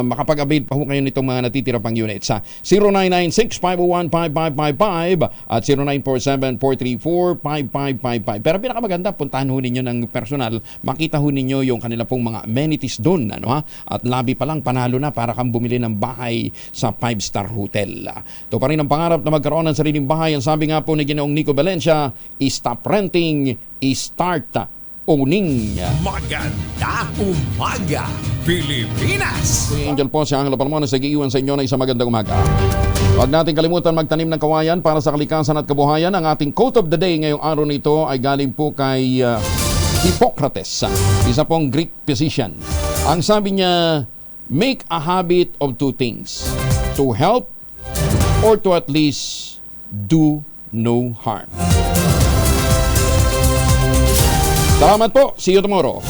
makapag-avail pa ho kayo nitong mga natitira pang units sa 0996-501-5555 at 0947-434-5555. Pero pinakamaganda, puntahan ho ninyo ng personal, makita ho ninyo yung kanila pong mga amenities doon. At labi pa lang, panalo na para kang bumili ng bahay sa 5-star hotel. Ito pa rin ang pangarap na magkaroon ng sariling bahay. Ang sabi nga po ni Ginoong Nico Valencia, stop renting, start owning. Maganda umaga, Pilipinas! Si Angel po, si Angelo Palmones, nag-iwan sa inyo na isang magandang umaga. Huwag natin kalimutan magtanim ng kawayan para sa kalikasan at kabuhayan. Ang ating quote of the day ngayong araw nito ay galing po kay Hippocrates, isa pong Greek physician. Ang sabi niya, make a habit of two things: to help or to at least do no harm. Salamat po. See you tomorrow.